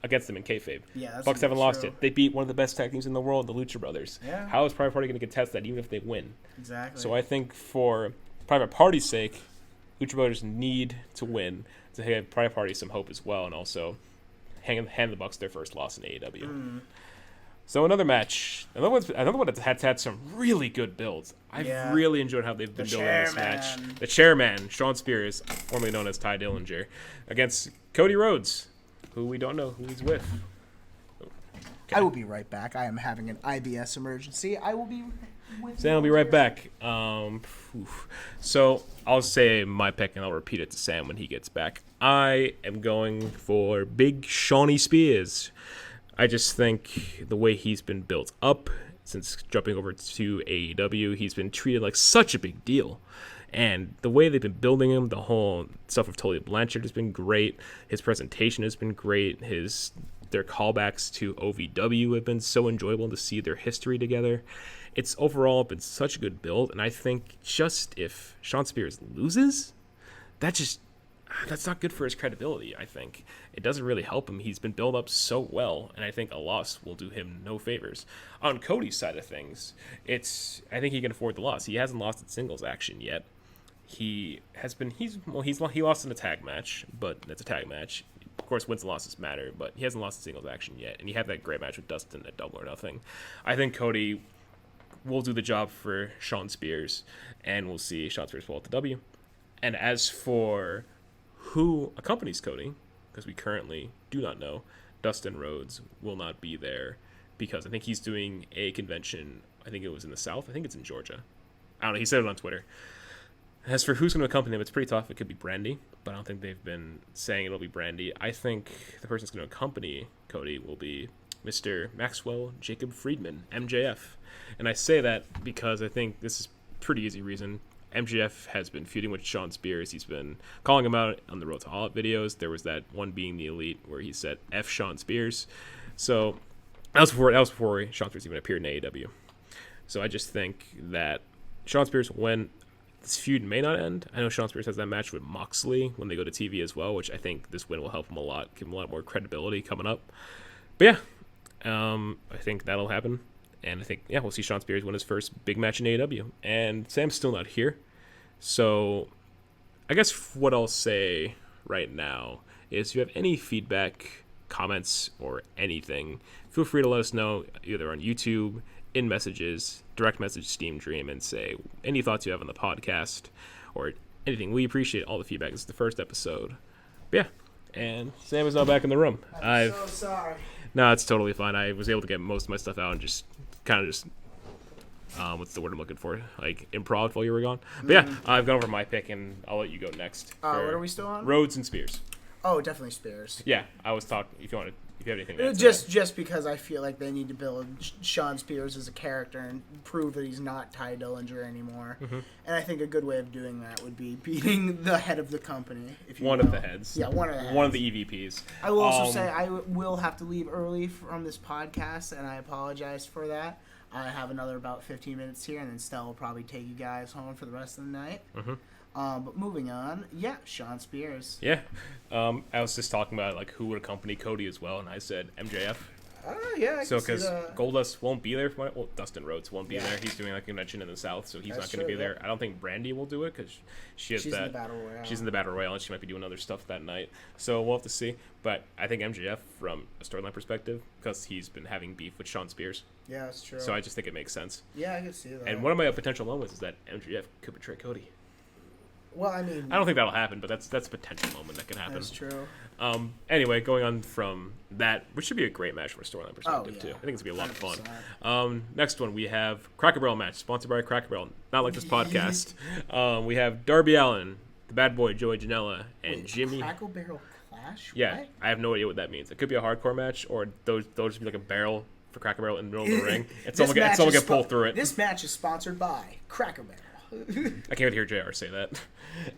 against them in kayfabe. Yeah, that's Bucks haven't lost true. yet. They beat one of the best tag teams in the world, the Lucha Brothers. Yeah. How is Private Party going to contest that even if they win? Exactly. So I think for Private Party's sake, Lucha Brothers need to win to give Private Party some hope as well, and also hand the Bucks their first loss in AEW. So another match, another one that had some really good builds. I've really enjoyed how they've been building this match. The chairman, Sean Spears, formerly known as Ty Dillinger, against Cody Rhodes, who we don't know who he's with. I will be right back. I am having an IBS emergency. I will be. Sam will be right back. So I'll say my pick and I'll repeat it to Sam when he gets back. I am going for Big Shawnee Spears. I just think the way he's been built up since jumping over to AEW, he's been treated like such a big deal. And the way they've been building him, the whole stuff of Tully Blanchard has been great. His presentation has been great. His Their callbacks to OVW have been so enjoyable to see their history together. It's overall been such a good build, and I think just if Shawn Spears loses, that's not good for his credibility, I think. It doesn't really help him. He's been built up so well, and I think a loss will do him no favors. On Cody's side of things, I think he can afford the loss. He hasn't lost in singles action yet. He lost in a tag match, but that's a tag match. Of course, wins and losses matter, but he hasn't lost in singles action yet, and he had that great match with Dustin at Double or Nothing. I think Cody will do the job for Shawn Spears, and we'll see Shawn Spears pull out the W. And as for who accompanies Cody, because we currently do not know, Dustin Rhodes will not be there because I think he's doing a convention. I think it was in the South. I think it's in Georgia. I don't know. He said it on Twitter. As for who's going to accompany him, it's pretty tough. It could be Brandy, but I don't think they've been saying it'll be Brandy. I think the person that's going to accompany Cody will be Mr. Maxwell Jacob Friedman, MJF. And I say that because I think this is pretty easy reason. MJF has been feuding with Shawn Spears. He's been calling him out on the Road to All Out videos. There was that one being the Elite where he said F Shawn Spears. So that was before Shawn Spears even appeared in AEW. So I just think that Shawn Spears, when this feud may not end. I know Shawn Spears has that match with Moxley when they go to TV as well, which I think this win will help him a lot, give him a lot more credibility coming up. But yeah, I think that'll happen. And I think, we'll see Shawn Spears win his first big match in AEW. And Sam's still not here. So I guess what I'll say right now is if you have any feedback, comments, or anything, feel free to let us know either on YouTube, in messages, direct message Steam Dream, and say any thoughts you have on the podcast or anything. We appreciate all the feedback. This is the first episode. But yeah, and Sam is now back in the room. I'm so sorry. No, it's totally fine. I was able to get most of my stuff out and just what's the word I'm looking for? Like improv while you were gone. But yeah, I've gone over my pick, and I'll let you go next. What are we still on? Rhodes and Spears. Oh, definitely Spears. Yeah, I was talking. If you have anything to add just because I feel like they need to build Shawn Spears as a character and prove that he's not Ty Dillinger anymore. Mm-hmm. And I think a good way of doing that would be beating the head of the company. One of the heads. Yeah, one of the heads. One of the EVPs. I will also say I will have to leave early from this podcast, and I apologize for that. I have another about 15 minutes here, and then Stel will probably take you guys home for the rest of the night. Mm-hmm. But moving on, Shawn Spears. Yeah, I was just talking about like who would accompany Cody as well, and I said MJF. Yeah. So because Goldust won't be there, Dustin Rhodes won't be there. He's doing like a convention in the South, so he's not going to be there. I don't think Brandy will do it because she's in the Battle Royale. She's in the Battle Royale, and she might be doing other stuff that night. So we'll have to see. But I think MJF, from a storyline perspective, because he's been having beef with Shawn Spears. Yeah, that's true. So I just think it makes sense. Yeah, I can see that. And one of my potential moments is that MJF could betray Cody. Well, I mean, I don't think that'll happen, but that's a potential moment that can happen. That's true. Anyway, going on from that, which should be a great match from a storyline perspective too. I think it's gonna be a lot of fun. Next one we have Cracker Barrel match, sponsored by Cracker Barrel. Not like this podcast. We have Darby Allin, the Bad Boy Joey Janela, and Jimmy. Cracker Barrel clash? Yeah, what? I have no idea what that means. It could be a hardcore match, or they'll just be like a barrel for Cracker Barrel in the middle of the ring, and someone get pulled through it. This match is sponsored by Cracker Barrel. I can't wait to hear JR say that.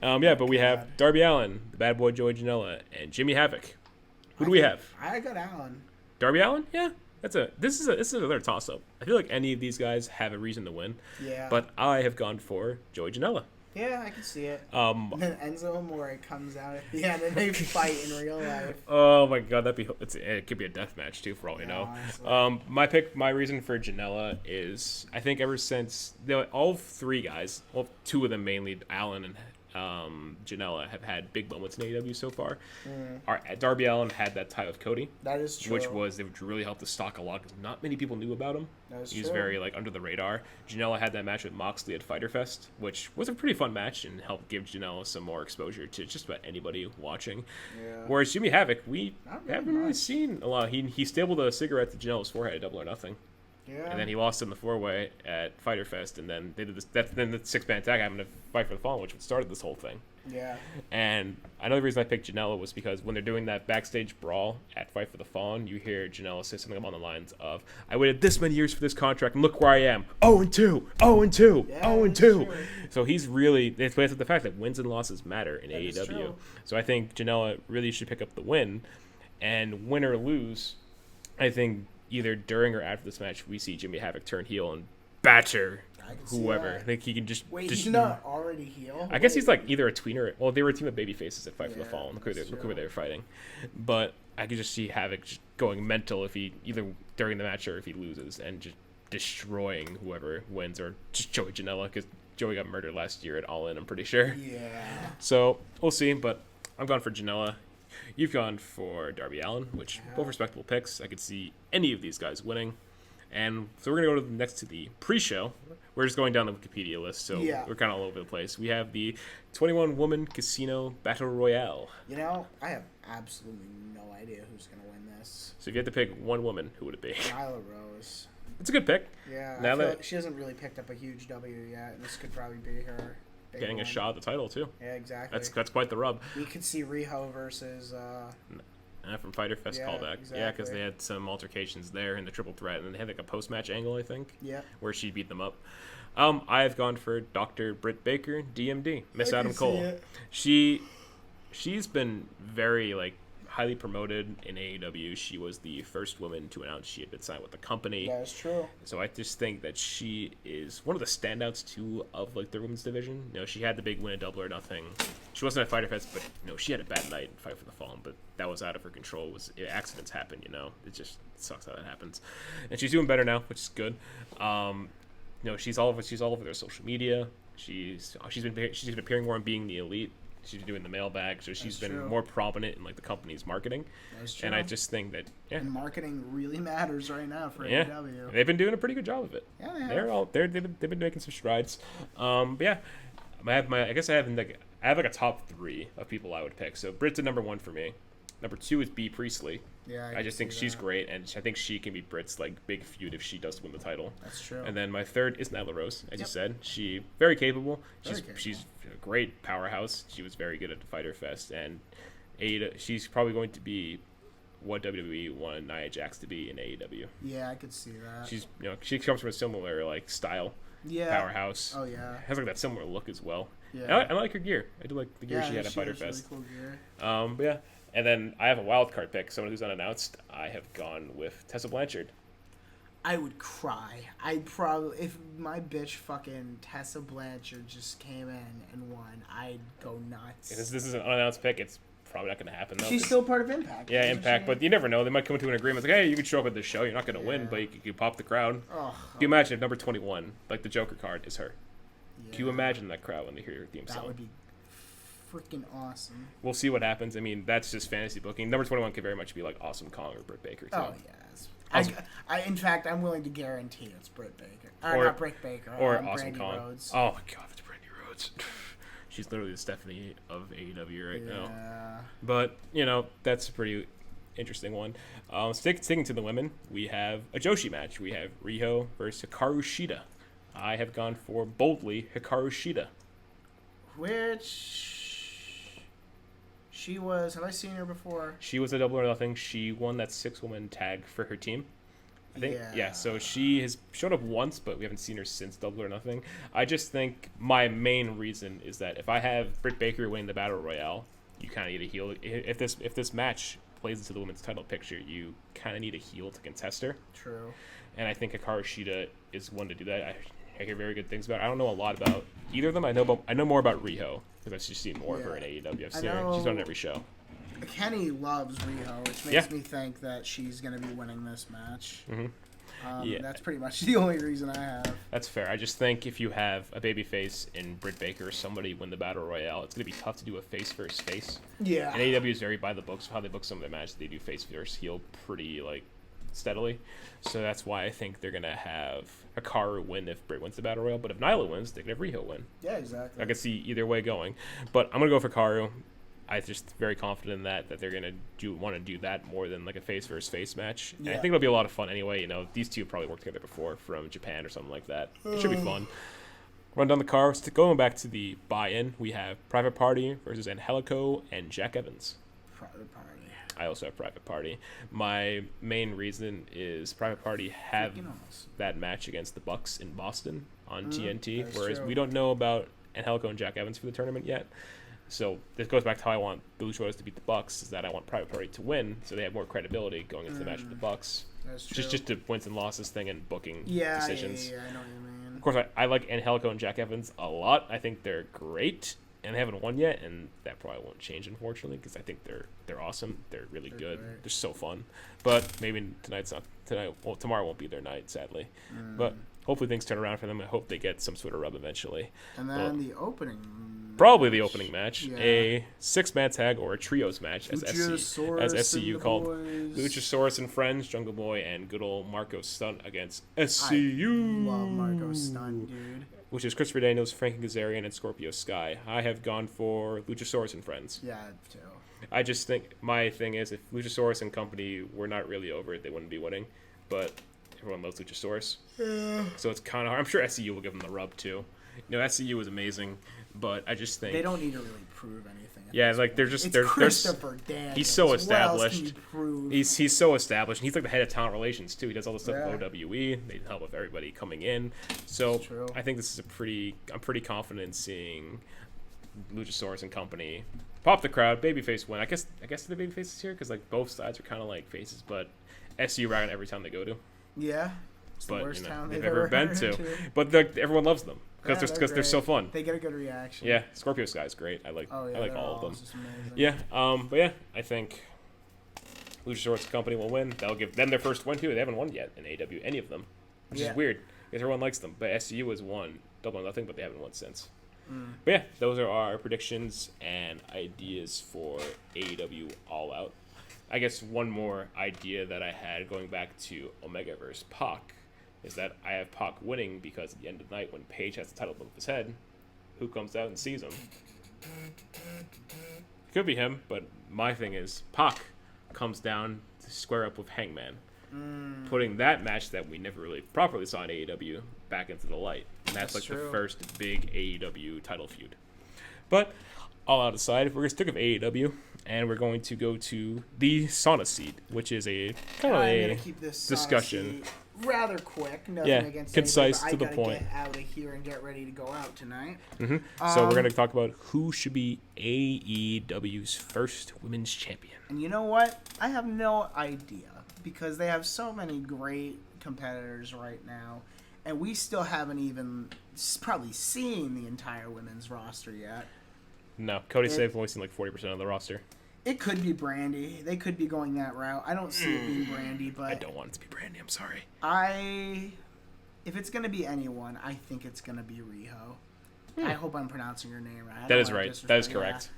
But we have Darby Allin, the Bad Boy Joey Janela, and Jimmy Havoc. Who do we have? I got Allin. Darby Allin? Yeah. This is another toss up. I feel like any of these guys have a reason to win. Yeah. But I have gone for Joey Janela. Yeah, I can see it. And then Enzo Amore comes out at the end and they fight in real life. Oh my god, it could be a death match too, for all we know. My reason for Janela is I think ever since all three guys, well, two of them mainly, Allin and Janela, have had big moments in AEW so far. Darby Allin had that tie with Cody. That is true. Which really helped the stock a lot because not many people knew about him. That is He was very under the radar. Janela had that match with Moxley at Fyter Fest, which was a pretty fun match and helped give Janela some more exposure to just about anybody watching. Yeah. Whereas Jimmy Havoc, we haven't really seen a lot. He stapled a cigarette to Janela's forehead at Double or Nothing. Yeah. And then he lost in the 4-way at Fyter Fest, and then they did this. Then the 6-man tag happened to Fight for the Fallen, which started this whole thing. Yeah. And another reason I picked Janela was because when they're doing that backstage brawl at Fight for the Fallen, you hear Janela say something along the lines of, "I waited this many years for this contract, and look where I am: 0-2, 0-2, 0-2." So he's really they play with the fact that wins and losses matter in AEW. So I think Janela really should pick up the win, and win or lose. I think either during or after this match, we see Jimmy Havoc turn heel and batter I can see whoever. that. I think he can just. Wait, just he's not already heel? I guess he's like either a tweener. Well, they were a team of baby faces at Fight for the Yeah, Fallen. Look who that's they true. were fighting. But I could just see Havoc just going mental if he either during the match or if he loses and just destroying whoever wins, or just Joey Janela, because Joey got murdered last year at All In, I'm pretty sure. Yeah. So we'll see, but I'm going for Janela. You've gone for Darby Allin, which both respectable picks. I could see any of these guys winning. And so we're going to go next to the pre-show. We're just going down the Wikipedia list, so Yeah. we're kind of all over the place. We have the 21-woman casino battle royale. You know, I have absolutely no idea who's going to win this. So if you had to pick one woman, who would it be? Nyla Rose. It's a good pick. Yeah, Now I feel that- like she hasn't really picked up a huge W yet, and this could probably be her big Getting a one. shot at the title, too. Yeah, exactly. That's quite the rub. We could see Riho versus... From Fighter Fest Yeah, callback. exactly. Yeah, because they had some altercations there in the triple threat, and they had like a post-match angle, I think, yeah. where she beat them up. I've gone for Dr. Britt Baker, DMD, Miss I Adam can see Cole. it. She's been very highly promoted in AEW. She was the first woman to announce she had been signed with the company. That is true. So I just think that she is one of the standouts too of the women's division. She had the big win at Double or Nothing. She wasn't at Fighter Fest, but she had a bad night in Fight for the Fallen, but that was out of her control. Accidents happen, It just sucks how that happens. And she's doing better now, which is good. She's all over their social media. She's been appearing more on Being the Elite. She's been doing the mailbag, so she's That's been true. more prominent in the company's marketing. That's true. And I just think that And marketing really matters right now for yeah, AEW. they've been doing a pretty good job of it. Yeah, they have. They've been making some strides. But yeah, I have a top 3 of people I would pick. So Britt's at number 1 for me. Number 2 is B Priestley. Yeah, I just think see she's that. great, and I think she can be Britt's big feud if she does win the title. That's true. And then my 3rd is Nyla Rose, as you Yep. said. She very capable. Very She's a great powerhouse. She was very good at the Fighter Fest, and she's probably going to be what WWE wanted Nia Jax to be in AEW. Yeah, I could see that. She comes from a similar style, yeah. powerhouse. Oh yeah. Has that similar look as well. Yeah. I like her gear. I do like the gear she had at Fighter has really Fest. cool gear. But yeah, and then I have a wild card pick, someone who's unannounced. I have gone with Tessa Blanchard. I would cry. I'd probably, if my bitch fucking Tessa Blanchard just came in and won, I'd go nuts. This is an unannounced pick. It's probably not going to happen though. She's 'cause- still part of Impact. yeah, isn't Impact, she? but you never know. They might come to an agreement. It's hey, you can show up at this show. You're not going to win, Yeah. but you can pop the crowd. Oh, Can you imagine if number 21, the Joker card, is her? yeah. Can you imagine that crowd when they hear your theme That song? would be freaking awesome. We'll see what happens. I mean, that's just fantasy booking. Number 21 could very much be Awesome Kong or Britt Baker, too. Oh yes. Awesome. In fact, I'm willing to guarantee it's Britt Baker. Or- Not Britt Baker. Or Awesome Brandy Kong. Rhodes. Oh my god, it's Brandy Rhodes. She's literally the Stephanie of AEW right now. Yeah. But, that's a pretty interesting one. Sticking to the women, we have a Joshi match. We have Riho versus Hikaru Shida. I have gone for boldly Hikaru Shida. Which she was. Have I seen her before? She was a Double or Nothing. She won that 6-woman tag for her team. I think, Yeah. so she has showed up once, but we haven't seen her since Double or Nothing. I just think my main reason is that if I have Britt Baker winning the Battle Royale, you kind of need a heel. If this match plays into the women's title picture, you kind of need a heel to contest her. True. And I think Hikaru Shida is one to do that. I hear very good things about her. I don't know a lot about either of them. I know more about Riho because I've just seen more of her in AEW. I've seen her. She's on every show. Kenny loves Riho, which makes me think that she's going to be winning this match. Mm-hmm. Yeah. That's pretty much the only reason I have. That's fair. I just think if you have a babyface in Britt Baker or somebody win the Battle Royale, it's going to be tough to do a face versus face. Yeah. And AEW is very by the books of how they book some of their matches. They do face versus heel pretty steadily. So that's why I think they're going to have Hikaru win if Britt wins the Battle Royale. But if Nyla wins, they can have Riho win. Yeah, exactly. I could see either way going. But I'm going to go for Hikaru. I'm just very confident in that they're going to want to do that more than a face versus face match. And I Yeah. think it'll be a lot of fun anyway. These two probably worked together before from Japan or something like that. It should be fun. Run down the card. Going back to the buy-in, we have Private Party versus Angelico and Jack Evans. Private Party. I also have Private Party. My main reason is Private Party have Freaking awesome. that match against the Bucks in Boston on TNT, that's whereas true. we don't know about Angelico and Jack Evans for the tournament yet. So this goes back to how I want the Luchadors to beat the Bucks, is that I want Private Party to win, so they have more credibility going into the match with the Bucks. That's true. Just a wins and losses thing and booking Yeah, decisions. I know what you mean. Of course, I like Angelico and Jack Evans a lot. I think they're great, and they haven't won yet, and that probably won't change, unfortunately, because I think they're awesome. They're really good. Great. They're so fun. But maybe tomorrow won't be their night, sadly. But hopefully things turn around for them. I hope they get some sort of rub eventually. And then the opening Probably the opening match, Yeah. a 6-man tag or a trios match, as Luchasaurus SCU and the called. boys. Luchasaurus and friends, Jungle Boy and good old Marco Stunt against SCU. Love Marco Stunt, dude. Which is Christopher Daniels, Frankie Kazarian, and Scorpio Sky. I have gone for Luchasaurus and friends. Yeah, too. I just think my thing is if Luchasaurus and company were not really over it, they wouldn't be winning. But everyone loves Luchasaurus. Yeah. So it's kind of hard. I'm sure SCU will give them the rub too. SCU is amazing, but I just think They don't need to really prove anything. Yeah, like they're just It's they're Christopher Daniels. he's so What else can established. you prove? He's so established. And he's like the head of talent relations too. He does all the stuff Yeah. with OWE. They help with everybody coming in. So That's true. I think this is I'm pretty confident in seeing Luchasaurus and company pop the crowd, babyface win. I guess the babyface is here because like both sides are kind of like faces, but SU rag on every town they go to. Yeah. It's the But worst town they've they've ever been to. But everyone loves them because they're so great. fun. They get a good reaction. Yeah, Scorpio Sky is great. I like they're all of them. just amazing. Yeah, but yeah, I think Luchasaurus company will win. That'll give them their first win too. They haven't won yet in AEW, any of them, which is weird because everyone likes them. But SCU has won double or nothing, but they haven't won since. But yeah, those are our predictions and ideas for AEW All Out. I guess one more idea that I had going back to Omega versus Pac is that I have Pac winning because at the end of the night when Page has the title above his head, who comes out and sees him? It could be him, but my thing is Pac comes down to square up with Hangman, putting that match that we never really properly saw in AEW back into the light. And that's like true. the first big AEW title feud. But all out aside, we're going to stick with AEW, and we're going to go to the sauna seat, which is a kind of I'm a gonna keep this discussion. rather quick. Nothing Yeah, against concise, anybody, to but the I point. gotta get out of here and get ready to go out tonight. So we're going to talk about who should be AEW's first women's champion. And you know what? I have no idea because they have so many great competitors right now, and we still haven't even probably seen the entire women's roster yet. No, Cody Save's only seen like 40% of the roster. It could be Brandy. They could be going that route. I don't see it being Brandy, but I don't want it to be Brandy. I'm sorry. if it's gonna be anyone, I think it's gonna be Riho. I hope I'm pronouncing your name right. That is right. That is correct.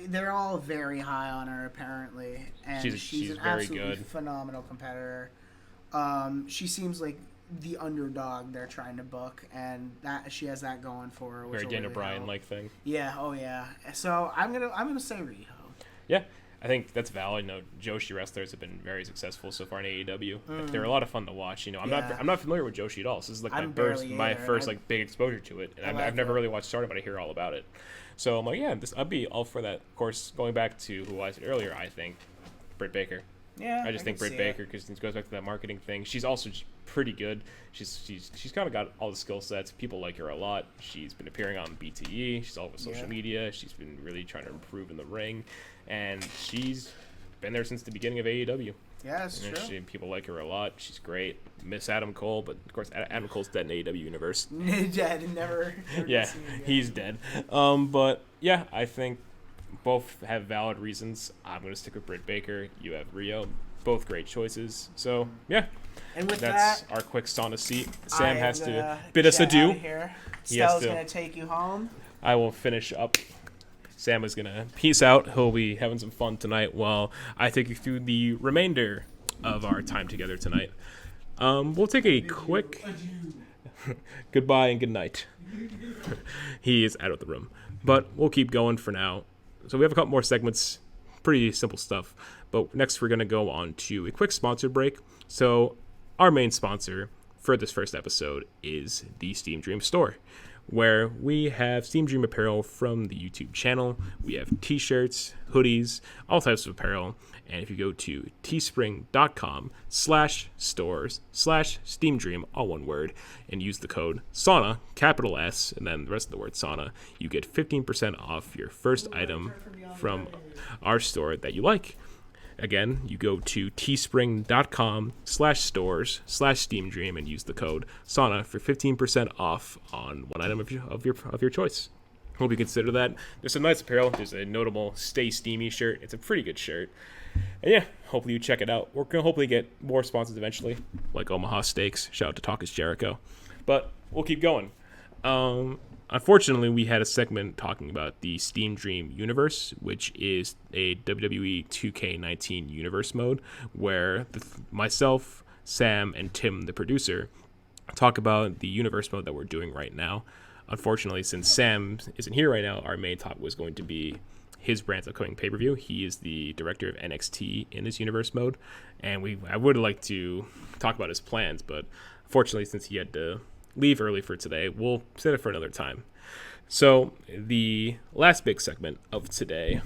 They're all very high on her apparently, and she's an very absolutely good. phenomenal competitor. She seems like the underdog they're trying to book, and that she has that going for her. Which Very will Daniel really Bryan help. like thing. Yeah. Oh yeah. So I'm gonna say Riho. Yeah, I think that's valid. Joshi wrestlers have been very successful so far in AEW. They're a lot of fun to watch. I'm not familiar with Joshi at all. So this is like my first like big exposure to it, and I've never really watched Stardom, but I hear all about it. So I'm like, yeah, I'd be all for that. Of course, going back to who I said earlier, I think Britt Baker. Yeah. I just think Britt Baker, because it goes back to that marketing thing. She's also pretty good. She's kind of got all the skill sets. People like her a lot. She's been appearing on BTE. She's all over social media. She's been really trying to improve in the ring, and she's been there since the beginning of AEW. Yeah, that's true. People like her a lot. She's great. Miss Adam Cole, but of course Adam Cole's dead in AEW universe. Dead, never Yeah, seen again. he's dead. But yeah, I think both have valid reasons. I'm going to stick with Britt Baker. You have Rio. Both great choices. So, yeah. And with that's that, our quick sauna seat. Sam has to to bid us adieu. He has Stel's to. going to take you home. I will finish up. Sam is going to peace out. He'll be having some fun tonight while I take you through the remainder of our time together tonight. We'll take a quick goodbye and good night. He is out of the room. But we'll keep going for now. So we have a couple more segments, pretty simple stuff. But next we're going to go on to a quick sponsor break. So our main sponsor for this first episode is the Steam Dream Store, where we have Steam Dream apparel from the YouTube channel. We have t-shirts, hoodies, all types of apparel. And if you go to teespring.com/stores/SteamDream, all one word, and use the code SAUNA, capital S, and then the rest of the word SAUNA, you get 15% off your first item from our store that you like. Again, you go to teespring.com/stores/SteamDream and use the code SAUNA for 15% off on one item of your choice. Hope you consider that. There's some nice apparel. There's a notable Stay Steamy shirt. It's a pretty good shirt. And yeah, hopefully you check it out. We're going to hopefully get more sponsors eventually, like Omaha Steaks. Shout out to Talkus Jericho. But we'll keep going. Unfortunately, we had a segment talking about the Steam Dream universe, which is a WWE 2K19 universe mode, where myself, Sam, and Tim, the producer, talk about the universe mode that we're doing right now. Unfortunately, since Sam isn't here right now, our main topic was going to be his brand's upcoming pay-per-view. He is the director of NXT in this universe mode, and I would like to talk about his plans, but unfortunately, since he had to leave early for today, we'll set it for another time. So the last big segment of today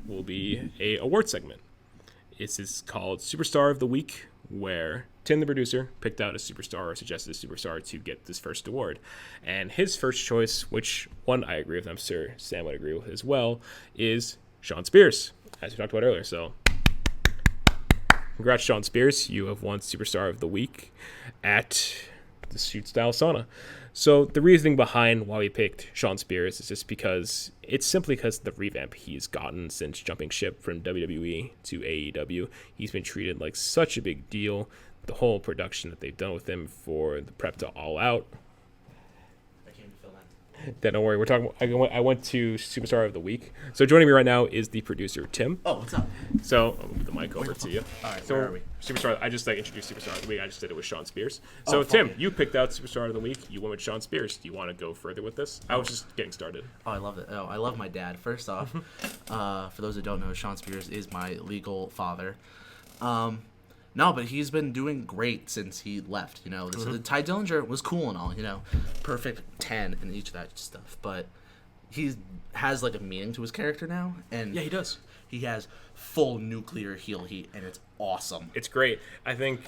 will be a award segment. This is called Superstar of the Week, where Tim, the producer, picked out a superstar or suggested a superstar to get this first award. And his first choice, which one I agree with, I'm sure Sam would agree with as well, is Shawn Spears, as we talked about earlier. So congrats, Shawn Spears. You have won Superstar of the Week at the Shoot Style Sauna. So the reasoning behind why we picked Shawn Spears is just because it's simply because of the revamp he's gotten since jumping ship from WWE to AEW. He's been treated like such a big deal. The whole production that they've done with him for the prep to All Out. I came to fill that. Then don't worry, we're talking. I went to Superstar of the Week. So joining me right now is the producer Tim. Oh, what's up? So I'll move the mic over to you. All right, So where are we? Superstar. I just introduced Superstar of the Week. I just did it with Shawn Spears. So Tim, you picked out Superstar of the Week. You went with Shawn Spears. Do you want to go further with this? I was just getting started. Oh, I love it. Oh, I love my dad. First off, for those that don't know, Shawn Spears is my legal father. No, but he's been doing great since he left. You know, the Ty Dillinger was cool and all. You know, perfect 10 and each of that stuff. But he has like a meaning to his character now, and Yeah, he does. he has full nuclear heel heat, and it's awesome. It's great. I think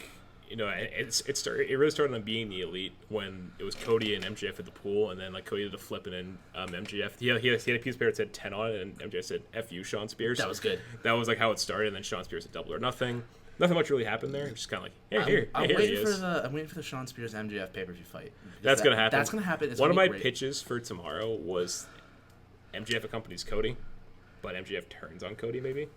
it really started on being the Elite when it was Cody and MJF at the pool, and then like Cody did a flip, and then MJF he had a piece of paper that said 10 on it, and MJF said "F you, Shawn Spears." That was good. That was like how it started, and then Shawn Spears had Double or Nothing. Nothing much really happened there. Just kind of like, hey, I'm here he waiting is. I'm waiting for the Shawn Spears MJF pay-per-view fight. That's gonna happen. That's gonna happen. It's One of gonna my be great. pitches for tomorrow was MJF accompanies Cody, but MJF turns on Cody maybe.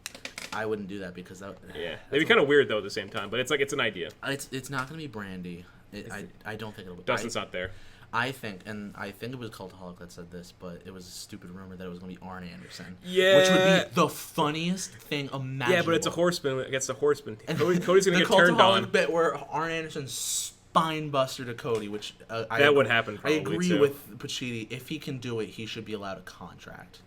I wouldn't do that because that. Yeah, they'd be kind of weird though at the same time. But it's like it's an idea. It's not gonna be Brandy. I don't think it'll be. Dustin's not there. I think it was Cultaholic that said this, but it was a stupid rumor that it was going to be Arn Anderson. Yeah. Which would be the funniest thing imaginable. Yeah, but it's a horseman against a horseman. Cody's going to the get turned Cultaholic on. bit where Arn Anderson spine buster to Cody, which That would happen I probably, agree too. with Pacitti. If he can do it, he should be allowed a contract.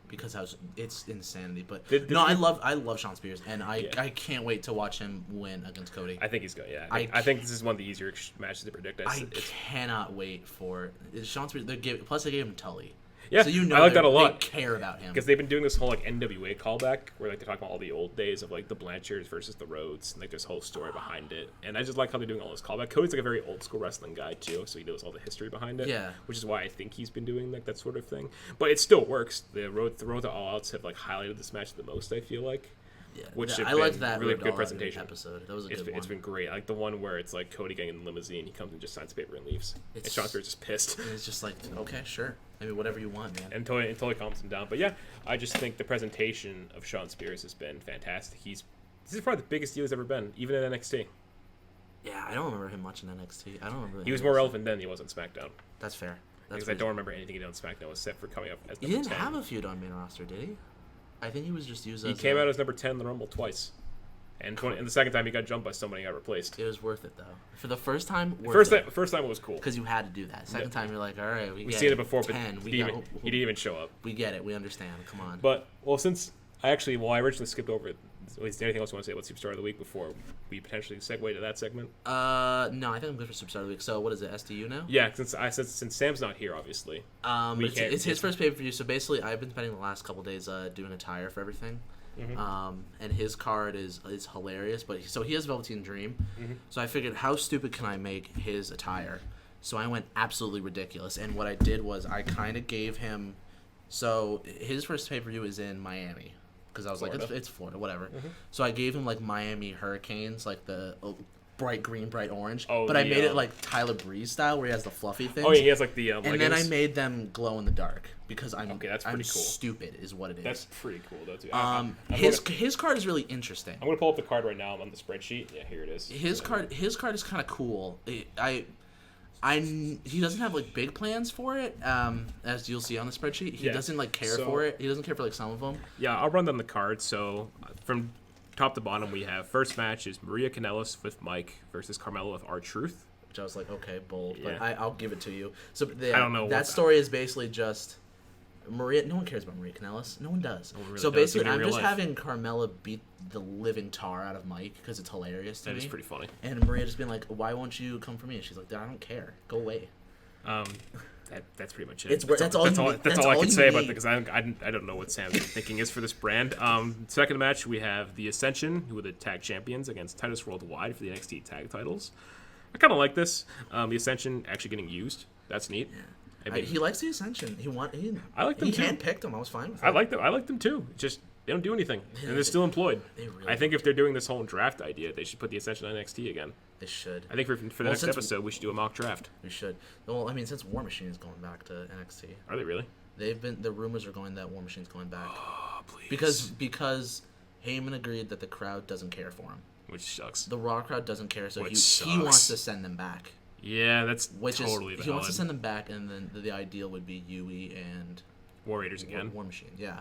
Because it's insanity, but I love Shawn Spears, and I can't wait to watch him win against Cody. I think he's good. Yeah, I think this is one of the easier matches to predict. I cannot wait for Shawn Spears. Plus, they gave him Tully. Yeah, so you know I like that a lot. They care about him Because they've been doing this whole like NWA callback where like they're talking about all the old days of like the Blanchards versus the Rhodes and like this whole story behind it. And I just like how they're doing all this callback. Cody's like a very old school wrestling guy too, so he knows all the history behind it. Yeah. Which is why I think he's been doing like that sort of thing. But it still works. The road to All Outs have like highlighted this match the most, I feel like. Yeah, Which I liked that really Road good All Out presentation. episode. That was a good one. It's been great. I like the one where it's like Cody getting in the limousine, he comes and just signs the paper and leaves. And Shawn Spears just pissed. And it's just like, okay, sure. I mean, whatever you want, man. And totally calms him down. But yeah, I just think the presentation of Shawn Spears has been fantastic. This is probably the biggest deal he's ever been, even in NXT. Yeah, I don't remember him much in NXT. I don't remember. He was more relevant then than he was on SmackDown. That's fair. Because I don't remember anything he did on SmackDown except for coming up as He number didn't 10. have a feud on main roster, did he? I think he was just used He as came out as number 10 in the Rumble twice. And the second time he got jumped by somebody and got replaced. It was worth it, though. For the first time, First time it was cool. Because you had to do that. Second time, you're like, all right, We've seen it before, but 10. he didn't even show up. We get it. We understand. Come on. But, well, since I originally skipped over Is there anything else you want to say about Superstar of the Week before we potentially segue to that segment? No, I think I'm good for Superstar of the Week. So what is it, SDU now? Yeah, since Sam's not here, obviously. It's his first pay-per-view, so basically I've been spending the last couple days doing attire for everything. Mm-hmm. And his card is hilarious, but he has Velveteen Dream. Mm-hmm. So I figured, how stupid can I make his attire? So I went absolutely ridiculous, and what I did was I kind of gave him. So his first pay-per-view is in Miami, because I was Florida. like, it's Florida, whatever. Mm-hmm. So I gave him like Miami Hurricanes, like the bright green, bright orange. Oh, but I made it like Tyler Breeze style, where he has the fluffy things. Oh yeah, he has like the and leggings. then I made them glow in the dark because I'm that's I'm pretty cool. stupid, is what it is. That's pretty cool though too. His card is really interesting. I'm gonna pull up the card right now. I'm on the spreadsheet. Yeah, here it is. His card is kind of cool. He doesn't have like big plans for it, as you'll see on the spreadsheet. He doesn't like care for it. He doesn't care for like some of them. Yeah, I'll run down the cards. So from top to bottom, we have first match is Maria Kanellis with Mike versus Carmella with R-Truth. Which I was like, okay, bold, Yeah. but I'll give it to you. So I don't know that story is basically just Maria. No one cares about Maria Kanellis. No one does. No one really so does, basically, even in I'm real just life. having Carmella beat the living tar out of Mike because it's hilarious to That me. is pretty funny. And Maria just being like, "Why won't you come for me?" And she's like, "I don't care. Go away." That's pretty much it. That's all I can say about need. it because I don't know what Sam's thinking is for this brand. Second match, we have the Ascension, who are the tag champions, against Titus Worldwide for the NXT tag titles. I kind of like this. The Ascension actually getting used. That's neat. Yeah. I mean, He likes the Ascension. I like them too. He handpicked them. I was fine with it. I like them. I like them too. Just they don't do anything, and they're still employed. They really I think if they're doing this whole draft idea, they should put the Ascension on NXT again. They should. I think for the next episode, we should do a mock draft. We should. Well, I mean, since War Machine is going back to NXT, Are they really? the rumors are going that War Machine's going back Oh, please. because Heyman agreed that the crowd doesn't care for him. Which sucks. The Raw crowd doesn't care, so Which he sucks. wants to send them back. Yeah, that's Which totally is valid. he wants to send them back, and then the ideal would be Yui and War Raiders again. War Machine. Yeah,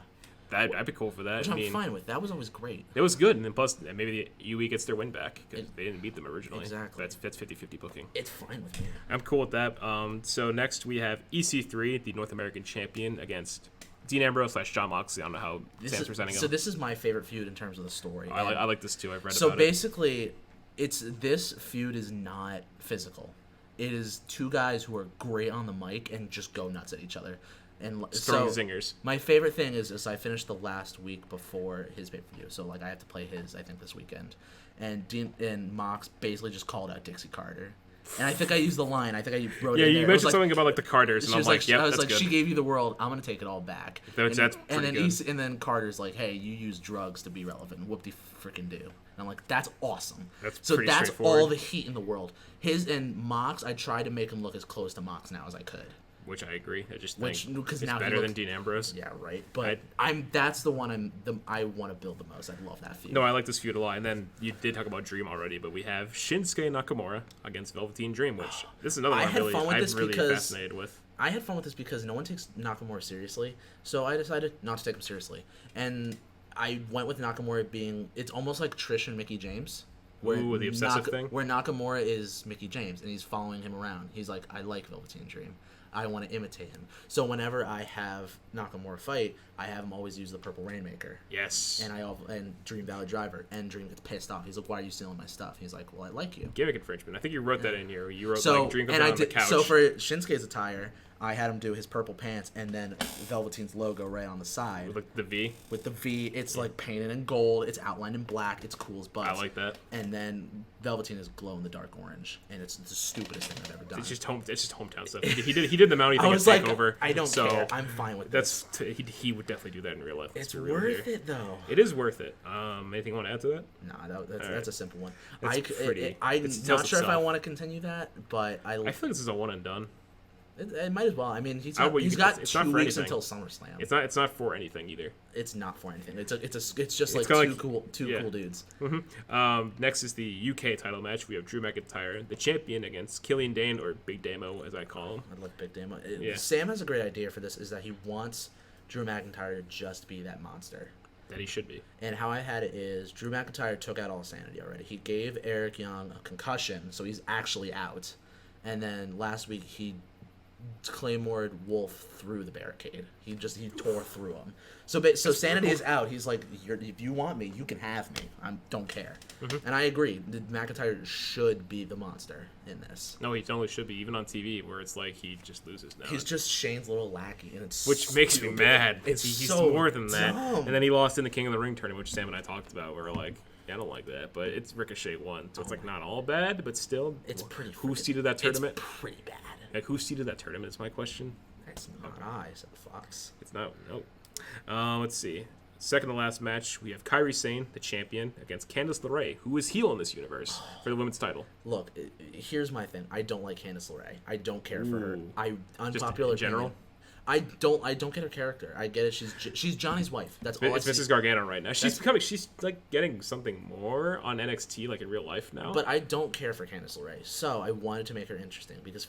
I'd be cool for that. which I I'm mean, fine with. That was always great. it was good, and then plus maybe the UE gets their win back because they didn't beat them originally. Exactly. That's 50-50 booking. It's fine with me. I'm cool with that. So next we have EC3, the North American champion, against Dean Ambrose / John Moxley. I don't know how Sam's presenting So him. this is my favorite feud in terms of the story. I like this too. I've read So about it. basically, this feud is not physical. It is two guys who are great on the mic and just go nuts at each other. And Just so throwing zingers. my favorite thing is I finished the last week before his pay-per-view, so like I have to play his I think this weekend. And Dean and Mox basically just called out Dixie Carter. And I think I used the line. I think I wrote Yeah, it in you there. It was mentioned like, something about like the Carters, and she I'm was like, yep, I was that's like, good. she gave you the world. I'm gonna take it all back. That's and pretty then good. and then Carter's like, hey, you use drugs to be relevant. Whoop de freaking do. And I'm like, that's awesome. That's so pretty that's straightforward. all the heat in the world. His and Mox, I tried to make him look as close to Mox now as I could. Which I agree. I just Which- think 'cause it's now he better looks- than Dean Ambrose. Yeah, right. But that's the one I want to build the most. I love that feud. No, I like this feud a lot. And then you did talk about Dream already, but we have Shinsuke Nakamura against Velveteen Dream, which this is another one I'm really fascinated with. I had fun with this because no one takes Nakamura seriously, so I decided not to take him seriously. And I went with Nakamura being, it's almost like Trish and Mickey James. Ooh, the obsessive thing? Where Nakamura is Mickey James, and he's following him around. He's like, I like Velveteen Dream. I want to imitate him. So whenever I have Nakamura fight, I have him always use the Purple Rainmaker. Yes. And Dream Valley Driver. And Dream gets pissed off. He's like, why are you stealing my stuff? He's like, well, I like you. Gimmick infringement. I think you wrote that in here. You wrote So, like Dream comes and out I on the did, couch. so for Shinsuke's attire, I had him do his purple pants and then Velveteen's logo right on the side. with like the V. With the V, it's like painted in gold, it's outlined in black, it's cool as butts. I like that. And then Velveteen is glow in the dark orange, and it's the stupidest thing I've ever done. It's just hometown stuff. He did the Mountie I thing was at like, Takeover. I don't so care. I'm fine with this. He would definitely do that in real life. It's be real worth here. it though. It is worth it. Anything you want to add to that? Nah, that's right. a simple one. It's pretty. I'm It not tells sure if I itself. want to continue that, but I feel like this is a one and done. it might as well. I mean, he's Oh, got, well, he's got it's not 2 for weeks anything. until SummerSlam. It's not for anything either. It's not for anything. It's just like kinda two yeah. cool dudes. Next is the UK title match. We have Drew McIntyre, the champion, against Killian Dane, or Big Damo as I call him. I'd like Big Damo. Yeah. Sam has a great idea for this. Is that he wants Drew McIntyre to just be that monster. That he should be. And how I had it is Drew McIntyre took out all sanity already. He gave Eric Young a concussion, so he's actually out. And then last week he Claymored Wolf through the barricade. He tore through him. So Sanity is out. He's like, if you want me, you can have me. I don't care. Mm-hmm. And I agree. McIntyre should be the monster in this. No, he totally should be. Even on TV, where it's like he just loses now. He's just Shane's little lackey, and which makes me mad. He's so more than that. dumb. And then he lost in the King of the Ring tournament, which Sam and I talked about. Where we're like, yeah, I don't like that, but it's Ricochet won, so it's like not all bad, but still, it's pretty. Who seeded that tournament? It's pretty bad. Like, who seeded that tournament is my question. It's not I, said Fox. It's not. Nope. Let's see. Second to last match, we have Kairi Sane, the champion, against Candice LeRae, who is heel in this universe for the women's title. Look, here's my thing. I don't like Candice LeRae. I don't care for her. Just Unpopular in general. opinion. I don't get her character. I get it. She's Johnny's wife. That's all. It's Mrs. Gargano right now. She's like getting something more on NXT, like in real life now. But I don't care for Candice LeRae, so I wanted to make her interesting because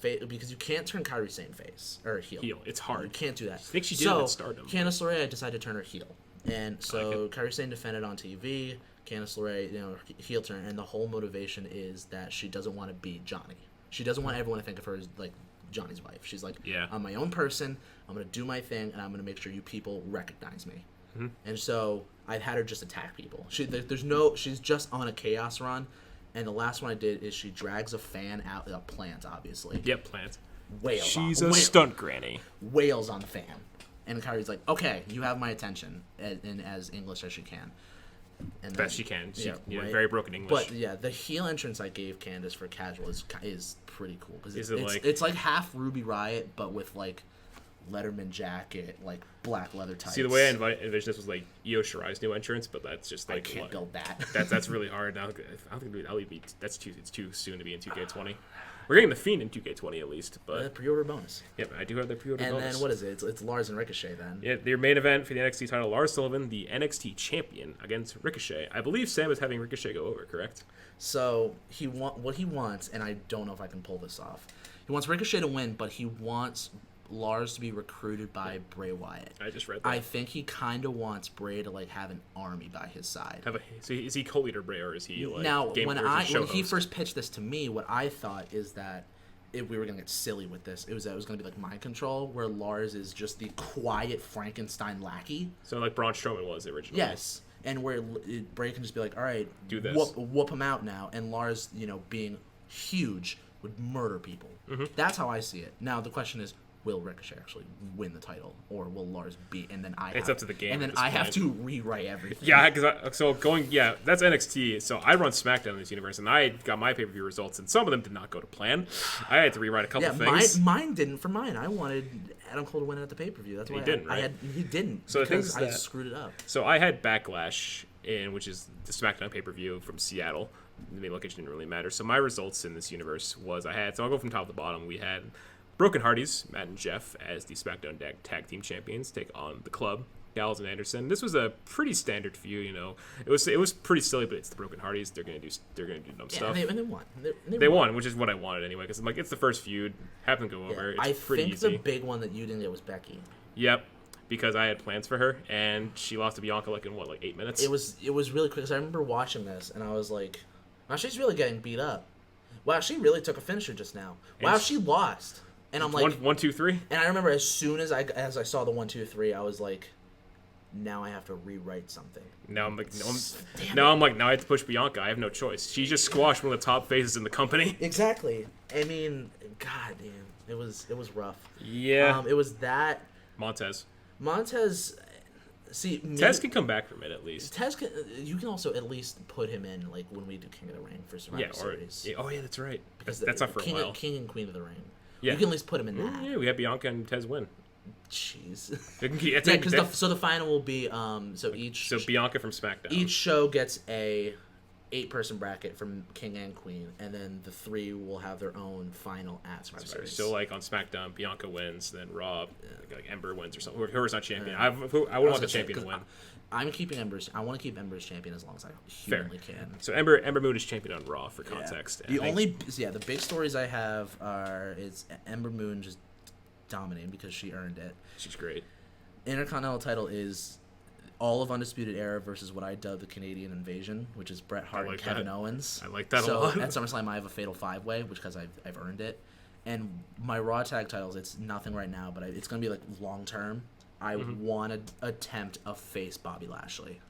you can't turn Kairi Sane face or heel. Heel, it's hard. You can't do that. I think she did at Stardom. Candice LeRae, I decided to turn her heel, and so Kairi Sane defended on TV. Candice LeRae, heel turn, and the whole motivation is that she doesn't want to be Johnny. She doesn't want everyone to think of her as like Johnny's wife. She's like, I'm my own person. I'm going to do my thing, and I'm going to make sure you people recognize me. Mm-hmm. And so I've had her just attack people. She's just on a chaos run, and the last one I did is she drags a fan out, a plant, obviously. Yep, plant. She's a stunt granny. Wails on the fan. And Kairi's like, okay, you have my attention, in as English as she can. And best she can. Right? Very broken English. But yeah, the heel entrance I gave Candice for casual is pretty cool. Cause it's like half Ruby Riott, but with like Letterman jacket, like black leather tights. See, the way I envisioned this was like Io Shirai's new entrance, but that's just like I can't build that. That's really hard. I don't think it's too soon to be in 2K20. We're getting the Fiend in 2K20 at least, but pre-order bonus. Yep, I do have the pre-order bonus. And then what is it? It's Lars and Ricochet then. Yeah, their main event for the NXT title: Lars Sullivan, the NXT champion, against Ricochet. I believe Sam is having Ricochet go over, correct? So what he wants, and I don't know if I can pull this off. He wants Ricochet to win, but he wants Lars to be recruited by Bray Wyatt. I just read that. I think he kind of wants Bray to like have an army by his side. So is he co-leader Bray, or is he like now when he host? first pitched this to me, what I thought is that if we were gonna get silly with this, it was gonna be like Mind Control, where Lars is just the quiet Frankenstein lackey. So like Braun Strowman was originally. Yes, and where Bray can just be like, all right, do this, whoop him out now, and Lars, being huge, would murder people. Mm-hmm. That's how I see it. Now the question is, will Ricochet actually win the title, or will Lars beat? And then it's up to the game. And then I have to rewrite everything. Yeah, that's NXT. So I run SmackDown in this universe, and I got my pay-per-view results, and some of them did not go to plan. I had to rewrite a couple things. Mine didn't. For mine, I wanted Adam Cole to win it at the pay-per-view. That's why he didn't. He didn't. So because I screwed it up. So I had Backlash which is the SmackDown pay-per-view from Seattle. The main location didn't really matter. So my results in this universe was so I'll go from top to bottom. We had Broken Hardys, Matt and Jeff, as the SmackDown Tag Team Champions, take on the Club, Gallows and Anderson. This was a pretty standard feud, It was pretty silly, but it's the Broken Hardys. They're gonna do dumb stuff. And they won. They won, which is what I wanted anyway, because it's the first feud. Have them go over. It's pretty easy. The big one that you didn't get was Becky. Yep. Because I had plans for her, and she lost to Bianca in 8 minutes? It was really quick, because I remember watching this, and I was like, wow, she's really getting beat up. Wow, she really took a finisher just now. Wow, she lost. And I'm like 1, 2, 3. And I remember as soon as I saw the 1, 2, 3, I was like, now I have to rewrite something. Now I'm like, now I have to push Bianca. I have no choice. She just squashed one of the top faces in the company. Exactly. I mean, god damn, it was rough. Yeah. It was that Montez. See, Tez can come back from it at least. You can also at least put him in like when we do King of the Ring for Survivor Series. Oh yeah, that's right. Because that's not for a while. King and Queen of the Ring. Yeah. You can at least put him in that. Yeah, we have Bianca and Tez win. Jeez. Because the final will be so Bianca from SmackDown. Each show gets a 8-person bracket from King and Queen, and then the 3 will have their own final at Survivor Series. So like on SmackDown, Bianca wins, then Raw, like Ember wins or something. Whoever's not champion. I would want the champion to win. I'm keeping Ember's. I want to keep Ember's champion as long as I humanly can. So Ember Moon is champion on Raw for context. The big stories I have is Ember Moon just dominating because she earned it. She's great. Intercontinental title is all of Undisputed Era versus what I dub the Canadian Invasion, which is Bret Hart and Kevin Owens. I like that a lot. So at SummerSlam I have a Fatal 5-Way, which because I've earned it. And my Raw tag titles, it's nothing right now, but it's gonna be like long term. I want to attempt a face Bobby Lashley.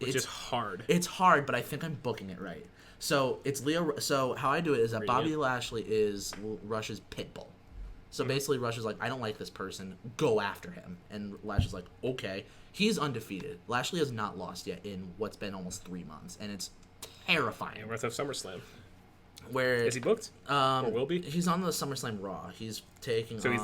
Which is hard. It's hard, but I think I'm booking it right. So it's Leo. So how I do it is that Bobby Lashley is Rush's pit bull. So basically, Rush is like, I don't like this person. Go after him. And Lashley's like, okay. He's undefeated. Lashley has not lost yet in what's been almost 3 months, and it's terrifying. Yeah, we're at SummerSlam. Where is he booked? Or will be? He's on the SummerSlam Raw. He's taking on... So he's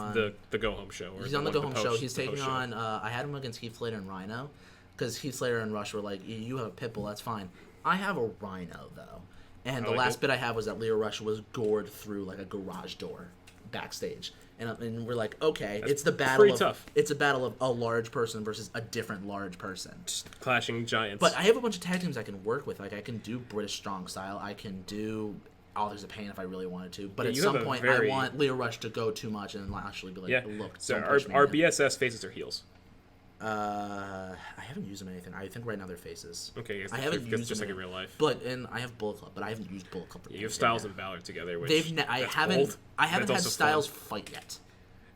the go-home show. He's on the go-home show. He's taking on... I had him against Heath Slater and Rhino, because Heath Slater and Rush were like, you have a pit bull, that's fine. I have a Rhino, though. And the last bit I have was that Leo Rush was gored through like a garage door backstage. And we're like, okay, it's the battle pretty of... tough. It's a battle of a large person versus a different large person. Just clashing giants. But I have a bunch of tag teams I can work with. Like, I can do British Strong Style. I can do... Authors of Pain if I really wanted to, but at some point I want Leo Rush to go too much and actually be like, look. So our BSS faces are heels. I haven't used them in anything. I think right now they're faces. Okay, I haven't used just them like in real life. But and I have Bullet Club, but I haven't used Bullet Club. You have Styles and Valor together. Which I haven't had Styles fight yet.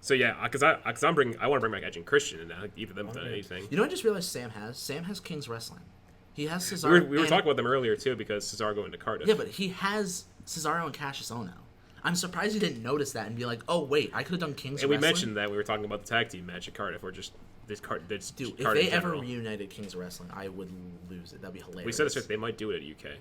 So yeah, because I want to bring back Edge and Christian, and either of them done anything. You know, I just realized Sam has King's Wrestling. He has Cesaro. We were talking about them earlier too because Cesaro going to Cardiff. Yeah, but he has Cesaro and Cassius Ohno. I'm surprised you didn't notice that and be like, oh wait, I could have done King's Wrestling. And we mentioned that we were talking about the tag team match at Cardiff, or just this Cardiff. Dude, if they ever reunited King's Wrestling, I would lose it. That'd be hilarious. We said this, they might do it at UK,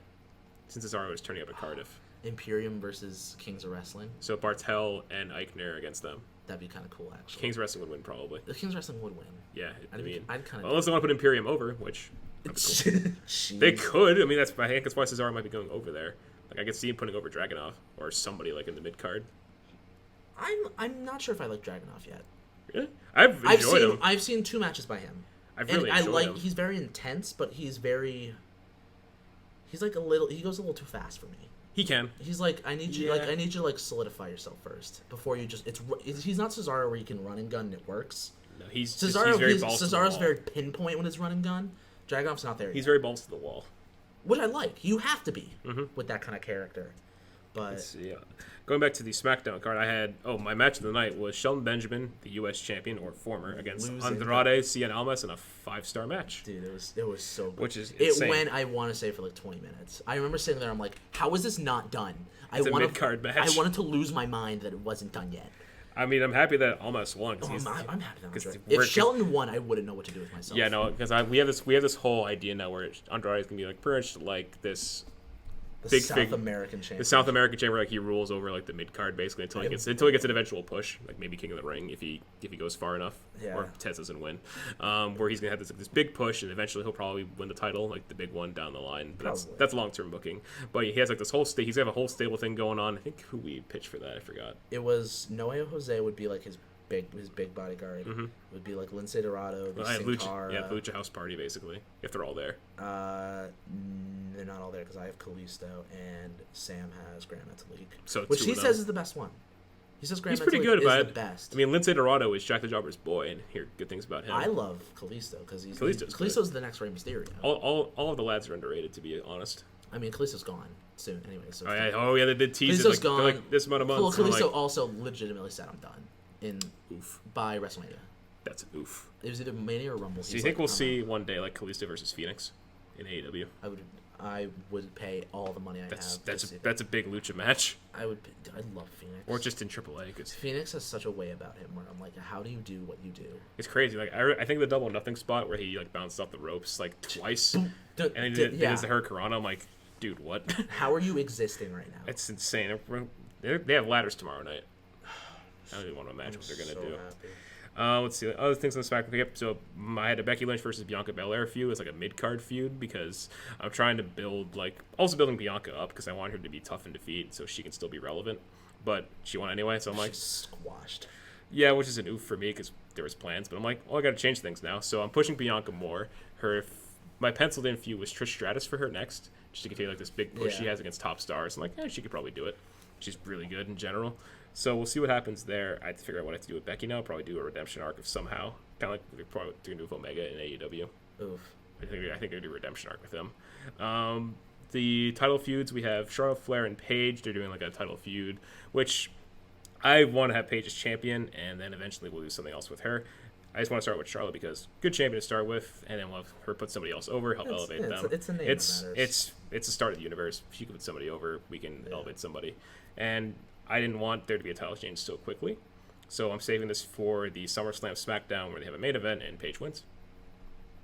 since Cesaro is turning up at Cardiff. Imperium versus Kings of Wrestling. So Bartel and Eichner against them. That'd be kind of cool, actually. King's Wrestling would win, probably. The King's Wrestling would win. Yeah, I'd kind of. Unless they want to put Imperium over, which cool. They could. I mean, I think that's why Cesaro might be going over there. Like, I could see him putting over Dragunov or somebody like in the mid card. I'm not sure if I like Dragunov yet. Really? I've enjoyed him. I've seen 2 matches by him. I like him. He's very intense, but he's like he goes a little too fast for me. He can. He's like, I need you to like solidify yourself first before you just. He's not Cesaro where you can run and gun and it works. No, he's Cesaro's very pinpoint when it's run and gun. Dragunov's not there. He's very balls to the wall, which I like. You have to be with that kind of character. But going back to the SmackDown card, I had my match of the night was Shelton Benjamin, the U.S. champion or former, against Andrade Cien Almas in a 5-star match. Dude, it was so good. Which is insane. It went, I want to say, for like 20 minutes. I remember sitting there, I'm like, how is this not done? It's a mid-card match. I wanted to lose my mind that it wasn't done yet. I mean, I'm happy that Almas won. I'm happy that right. If Shelton won, I wouldn't know what to do with myself. Yeah, no, because we have this whole idea now where Andrade is gonna be like pretty much like this. The South American champion. The South American champion, like he rules over like the mid card basically until he gets an eventual push, like maybe King of the Ring if he goes far enough, or Tez doesn't win, where he's gonna have this big push and eventually he'll probably win the title, like the big one down the line. But that's long term booking. But he has like this whole he's gonna have a whole stable thing going on. I think who we pitched for that, I forgot. It was Noe Jose would be like his big bodyguard. It would be like Lince Dorado, Lucha House Party basically, if they're all there. They're not all there because I have Kalisto and Sam has Grand Metalik, so which he says is the best one. He says Grand Metalik is the best. I mean, Lince Dorado is Jack the Jobber's boy, and hear good things about him. I love Kalisto because Kalisto's the next Rey Mysterio. All of the lads are underrated, to be honest. I mean, Kalisto's gone soon anyway. So they did tease it like this amount of months. Well, Kalisto also legitimately said I'm done by WrestleMania. That's an oof. It was either Mania or Rumble. So you think we'll see one day like Kalisto versus Phoenix in AEW? I would pay all the money I have. That's a big lucha match. I love Phoenix. Or just in AAA, because Phoenix has such a way about him where I'm like, how do you do what you do? It's crazy. Like I think the double nothing spot where he like bounced off the ropes like twice, and he did the Hurricanrana. I'm like, dude, what? How are you existing right now? It's insane. They have ladders tomorrow night. I don't even want to imagine what they're gonna do. Happy. Let's see other things on the SmackDown. Yep. So I had a Becky Lynch versus Bianca Belair feud. It's like a mid card feud because I'm trying to building Bianca up because I want her to be tough in defeat so she can still be relevant. But she won anyway, so I'm like squashed. Yeah, which is an oof for me because there was plans. But I'm like, I got to change things now. So I'm pushing Bianca more. My penciled in feud was Trish Stratus for her next, just to continue like this big push she has against top stars. I'm like, she could probably do it. She's really good in general. So we'll see what happens there. I have to figure out what I have to do with Becky now. I'll probably do a redemption arc of somehow. Kind of like we're probably going to do with Omega in AEW. Oof. I think they're going to do a redemption arc with him. The title feuds, we have Charlotte Flair and Paige. They're doing like a title feud, which I want to have Paige as champion, and then eventually we'll do something else with her. I just want to start with Charlotte because good champion to start with, and then we'll have her put somebody else over, help elevate them. It's a name that matters. It's the start of the universe. If she can put somebody over, we can elevate somebody. And I didn't want there to be a title change so quickly, so I'm saving this for the SummerSlam SmackDown where they have a main event and Paige wins.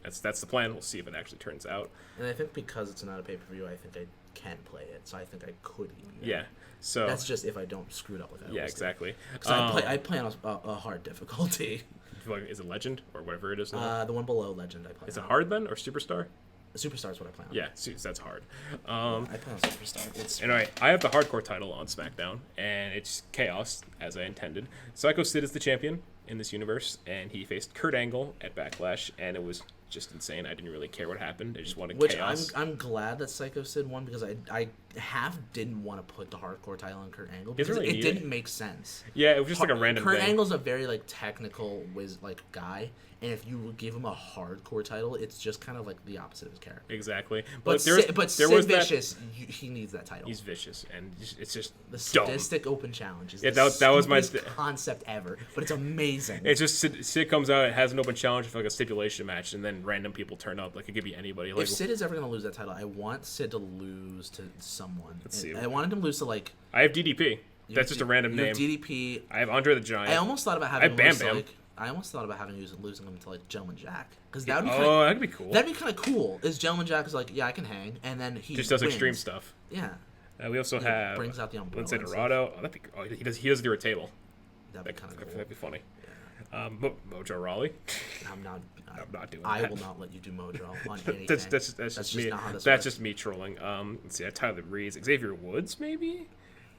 That's the plan. We'll see if it actually turns out. And I think because it's not a pay-per-view, I think I can play it, so I think I could even. Yeah. So that's just if I don't screw it up with it. Yeah, exactly. Because I play on a hard difficulty. Is it Legend or whatever it is now? The one below Legend I play. Is it hard then or Superstar? Superstar is what I play on. Yeah, that's hard. I play on Superstar. Anyway, I have the hardcore title on SmackDown, and it's Chaos, as I intended. Psycho Sid is the champion in this universe, and he faced Kurt Angle at Backlash, and it was just insane. I didn't really care what happened. I just wanted chaos. I'm glad that Psycho Sid won because I didn't want to put the hardcore title on Kurt Angle because it didn't make sense. Yeah, it was just like a random Kurt thing. Angle's a very technical guy, and if you give him a hardcore title, it's just kind of like the opposite of his character. Exactly. But Sid Vicious, he needs that title. He's vicious, and it's just the sadistic dumb. Open Challenge is that was my concept ever, but it's amazing. It's just Sid comes out, it has an open challenge for a stipulation match, and then random people turn up. It could be anybody. If Sid is ever going to lose that title, I want Sid to lose to someone. Let's see. I wanted him to lose to I have DDP. That's just a random name. DDP. I have Andre the Giant. I almost thought about having Bam Bam. I almost thought about losing him to Gentleman Jack because that would be that'd be cool. That'd be kind of cool. Is Gentleman Jack is yeah, I can hang, and then he just does wins. extreme stuff. Yeah. We also have brings out the umbrella. Lindsay Dorado. He does do a table. That'd be kind of cool. That'd be funny. Yeah. Mojo Rawley. I'm not doing that. I will not let you do Mojo on anything. that's just me. Not how this that's works. just me trolling. Let's see. Tyler Breeze, Xavier Woods, maybe.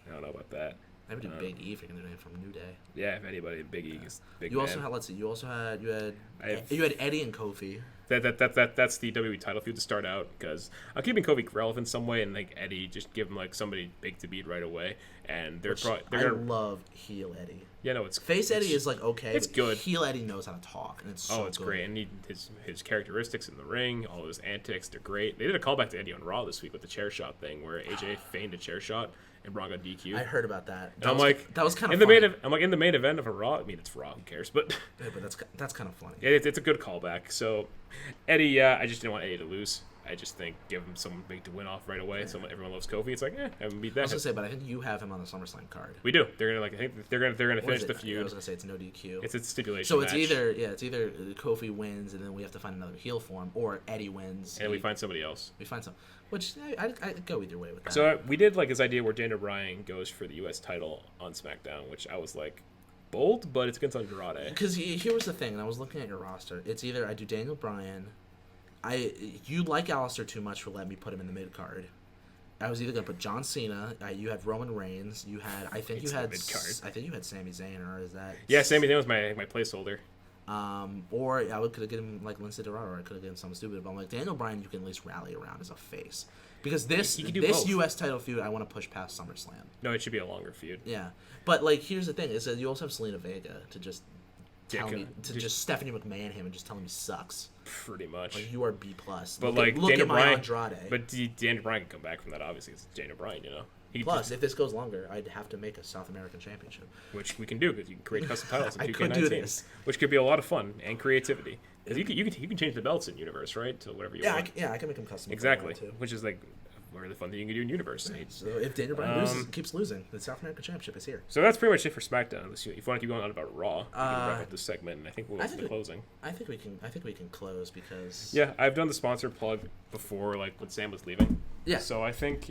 I don't know about that. I would do Big E if you're gonna do it from New Day. Yeah, if anybody, Big E is big. You also had. Let's see. You had Eddie and Kofi. That's the WWE title feud to start out because I'm keeping Kofi relevant in some way, and Eddie, just give him somebody big to beat right away, and they're gonna love heel Eddie. Yeah, no, it's face Eddie is okay. It's good. Heel Eddie knows how to talk, and it's so it's good. great, and his characteristics in the ring, all his antics, they're great. They did a callback to Eddie on Raw this week with the chair shot thing, where AJ feigned a chair shot and Braun got DQ. I heard about that. And that was kind of funny. funny. In the main event of a Raw. I mean, it's Raw. Who cares? But yeah, but that's kind of funny. It's a good callback. So Eddie, I just didn't want Eddie to lose. I just think give him someone big to win off right away. Yeah. Everyone loves Kofi. It's I haven't beat that. I was gonna say, but I think you have him on the SummerSlam card. We do. They're gonna I think they're gonna finish the feud. I was gonna say it's no DQ. It's a stipulation. So it's match. it's either Kofi wins and then we have to find another heel form, or Eddie wins and we find somebody else. We find some, which I go either way with that. So we did this idea where Daniel Bryan goes for the U.S. title on SmackDown, which I was bold, but it's against Andrade. Because here was the thing, and I was looking at your roster. It's either I do Daniel Bryan. You like Aleister too much for letting me put him in the mid card. I was either gonna put John Cena. You had Roman Reigns. You had I think you had Sami Zayn, or is that? Yeah, Sami Zayn was my placeholder. Or I could have given him Lindsay Dorado, or I could have given him something stupid. But I'm Daniel Bryan, you can at least rally around as a face, because this U.S. title feud I want to push past SummerSlam. No, it should be a longer feud. Yeah, but here's the thing: is that you also have Selena Vega to just tell me just Stephanie McMahon him and just tell him he sucks. Pretty much. You are B plus. But look Daniel at my Bryan, Andrade. But Daniel Bryan can come back from that. Obviously, it's Daniel Bryan. Plus, if this goes longer, I'd have to make a South American championship, which we can do because you can create custom titles in 2K19, could do this. Which could be a lot of fun and creativity. Because you can change the belts in Universe, right, to whatever you want. I can make them custom. Exactly, which is a really fun thing you can do in Universe. Yeah, so if Daniel Bryan keeps losing, the South American Championship is here. So that's pretty much it for SmackDown. If you want to keep going on about Raw, we can wrap up this segment, and I think we'll go to the closing. I think we can close because I've done the sponsor plug before, when Sam was leaving. Yeah. So I think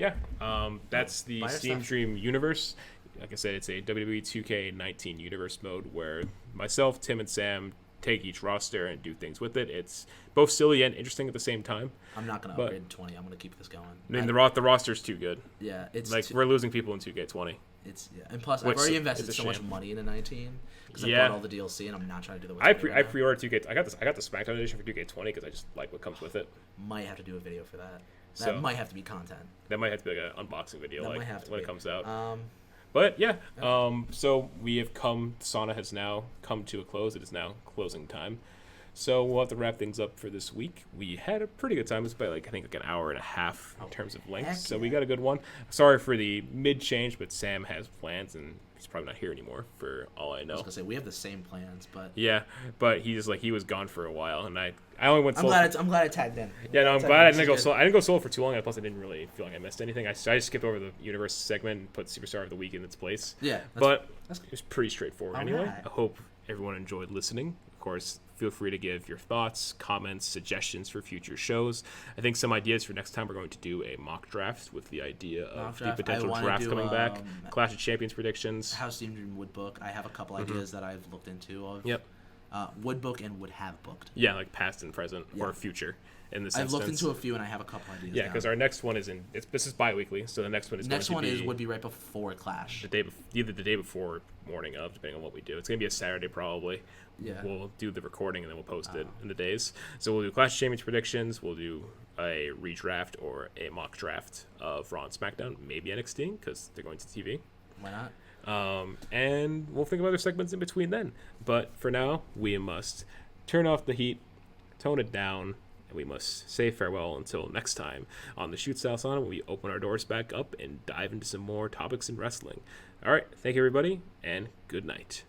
that's the Steam Dream Universe. Like I said, it's a WWE 2K19 Universe mode where myself, Tim, and Sam take each roster and do things with it. It's both silly and interesting at the same time. I'm not going to upgrade to 20. I'm going to keep this going. I mean, the roster's too good. Yeah, it's we're losing people in 2K20. And plus I've already invested so much money into 19 because I bought all the DLC and I'm not trying to do the. I pre-ordered 2K. I got the SmackDown edition for 2K20 because I just like what comes with it. Might have to do a video for that. That might have to be content. That might have to be an unboxing video when it comes out. But so we have Sauna has now come to a close. It is now closing time. So we'll have to wrap things up for this week. We had a pretty good time. It was about I think an hour and a half in terms of length. heck So we yeah. got a good one. Sorry for the mid change, but Sam has plans and he's probably not here anymore for all I I was know. gonna say we have the same plans, but Yeah, but he was gone for a while, and I only went I'm solo. glad I tagged in. Yeah, no, I'm Tagged glad I in. didn't go This is solo. I didn't go solo for too long, and plus I didn't really feel like I missed anything. I just skipped over the universe segment and put Superstar of the Week in its place. good. Yeah, But that's it was pretty straightforward All anyway. right. I hope everyone enjoyed listening. Of course, feel free to give your thoughts, comments, suggestions for future shows. I think some ideas for next time we're going to do a mock draft with the idea of Mock the draft. potential I wanna draft do, coming back, Clash of Champions predictions. House Steam Dream Woodbook. I have a couple ideas that I've looked into of. Yep. Woodbook and would have booked. Yeah, like past and present or Yeah. future in this I've instance. looked into a few and I have a couple ideas. Yeah, down. because our next one is this is bi-weekly, so the next one is next going one to be would be right before Clash. either the day before or morning of, depending on what we do. It's going to be a Saturday probably. Yeah. We'll do the recording and then we'll post it in the days. So we'll do Clash of Champions predictions. We'll do a redraft or a mock draft of Raw and SmackDown, maybe NXT because they're going to TV. Why not? And we'll think of other segments in between then. But for now, we must turn off the heat, tone it down, and we must say farewell until next time on the Shoot Style Sauna when we open our doors back up and dive into some more topics in wrestling. All right, thank you everybody, and good night.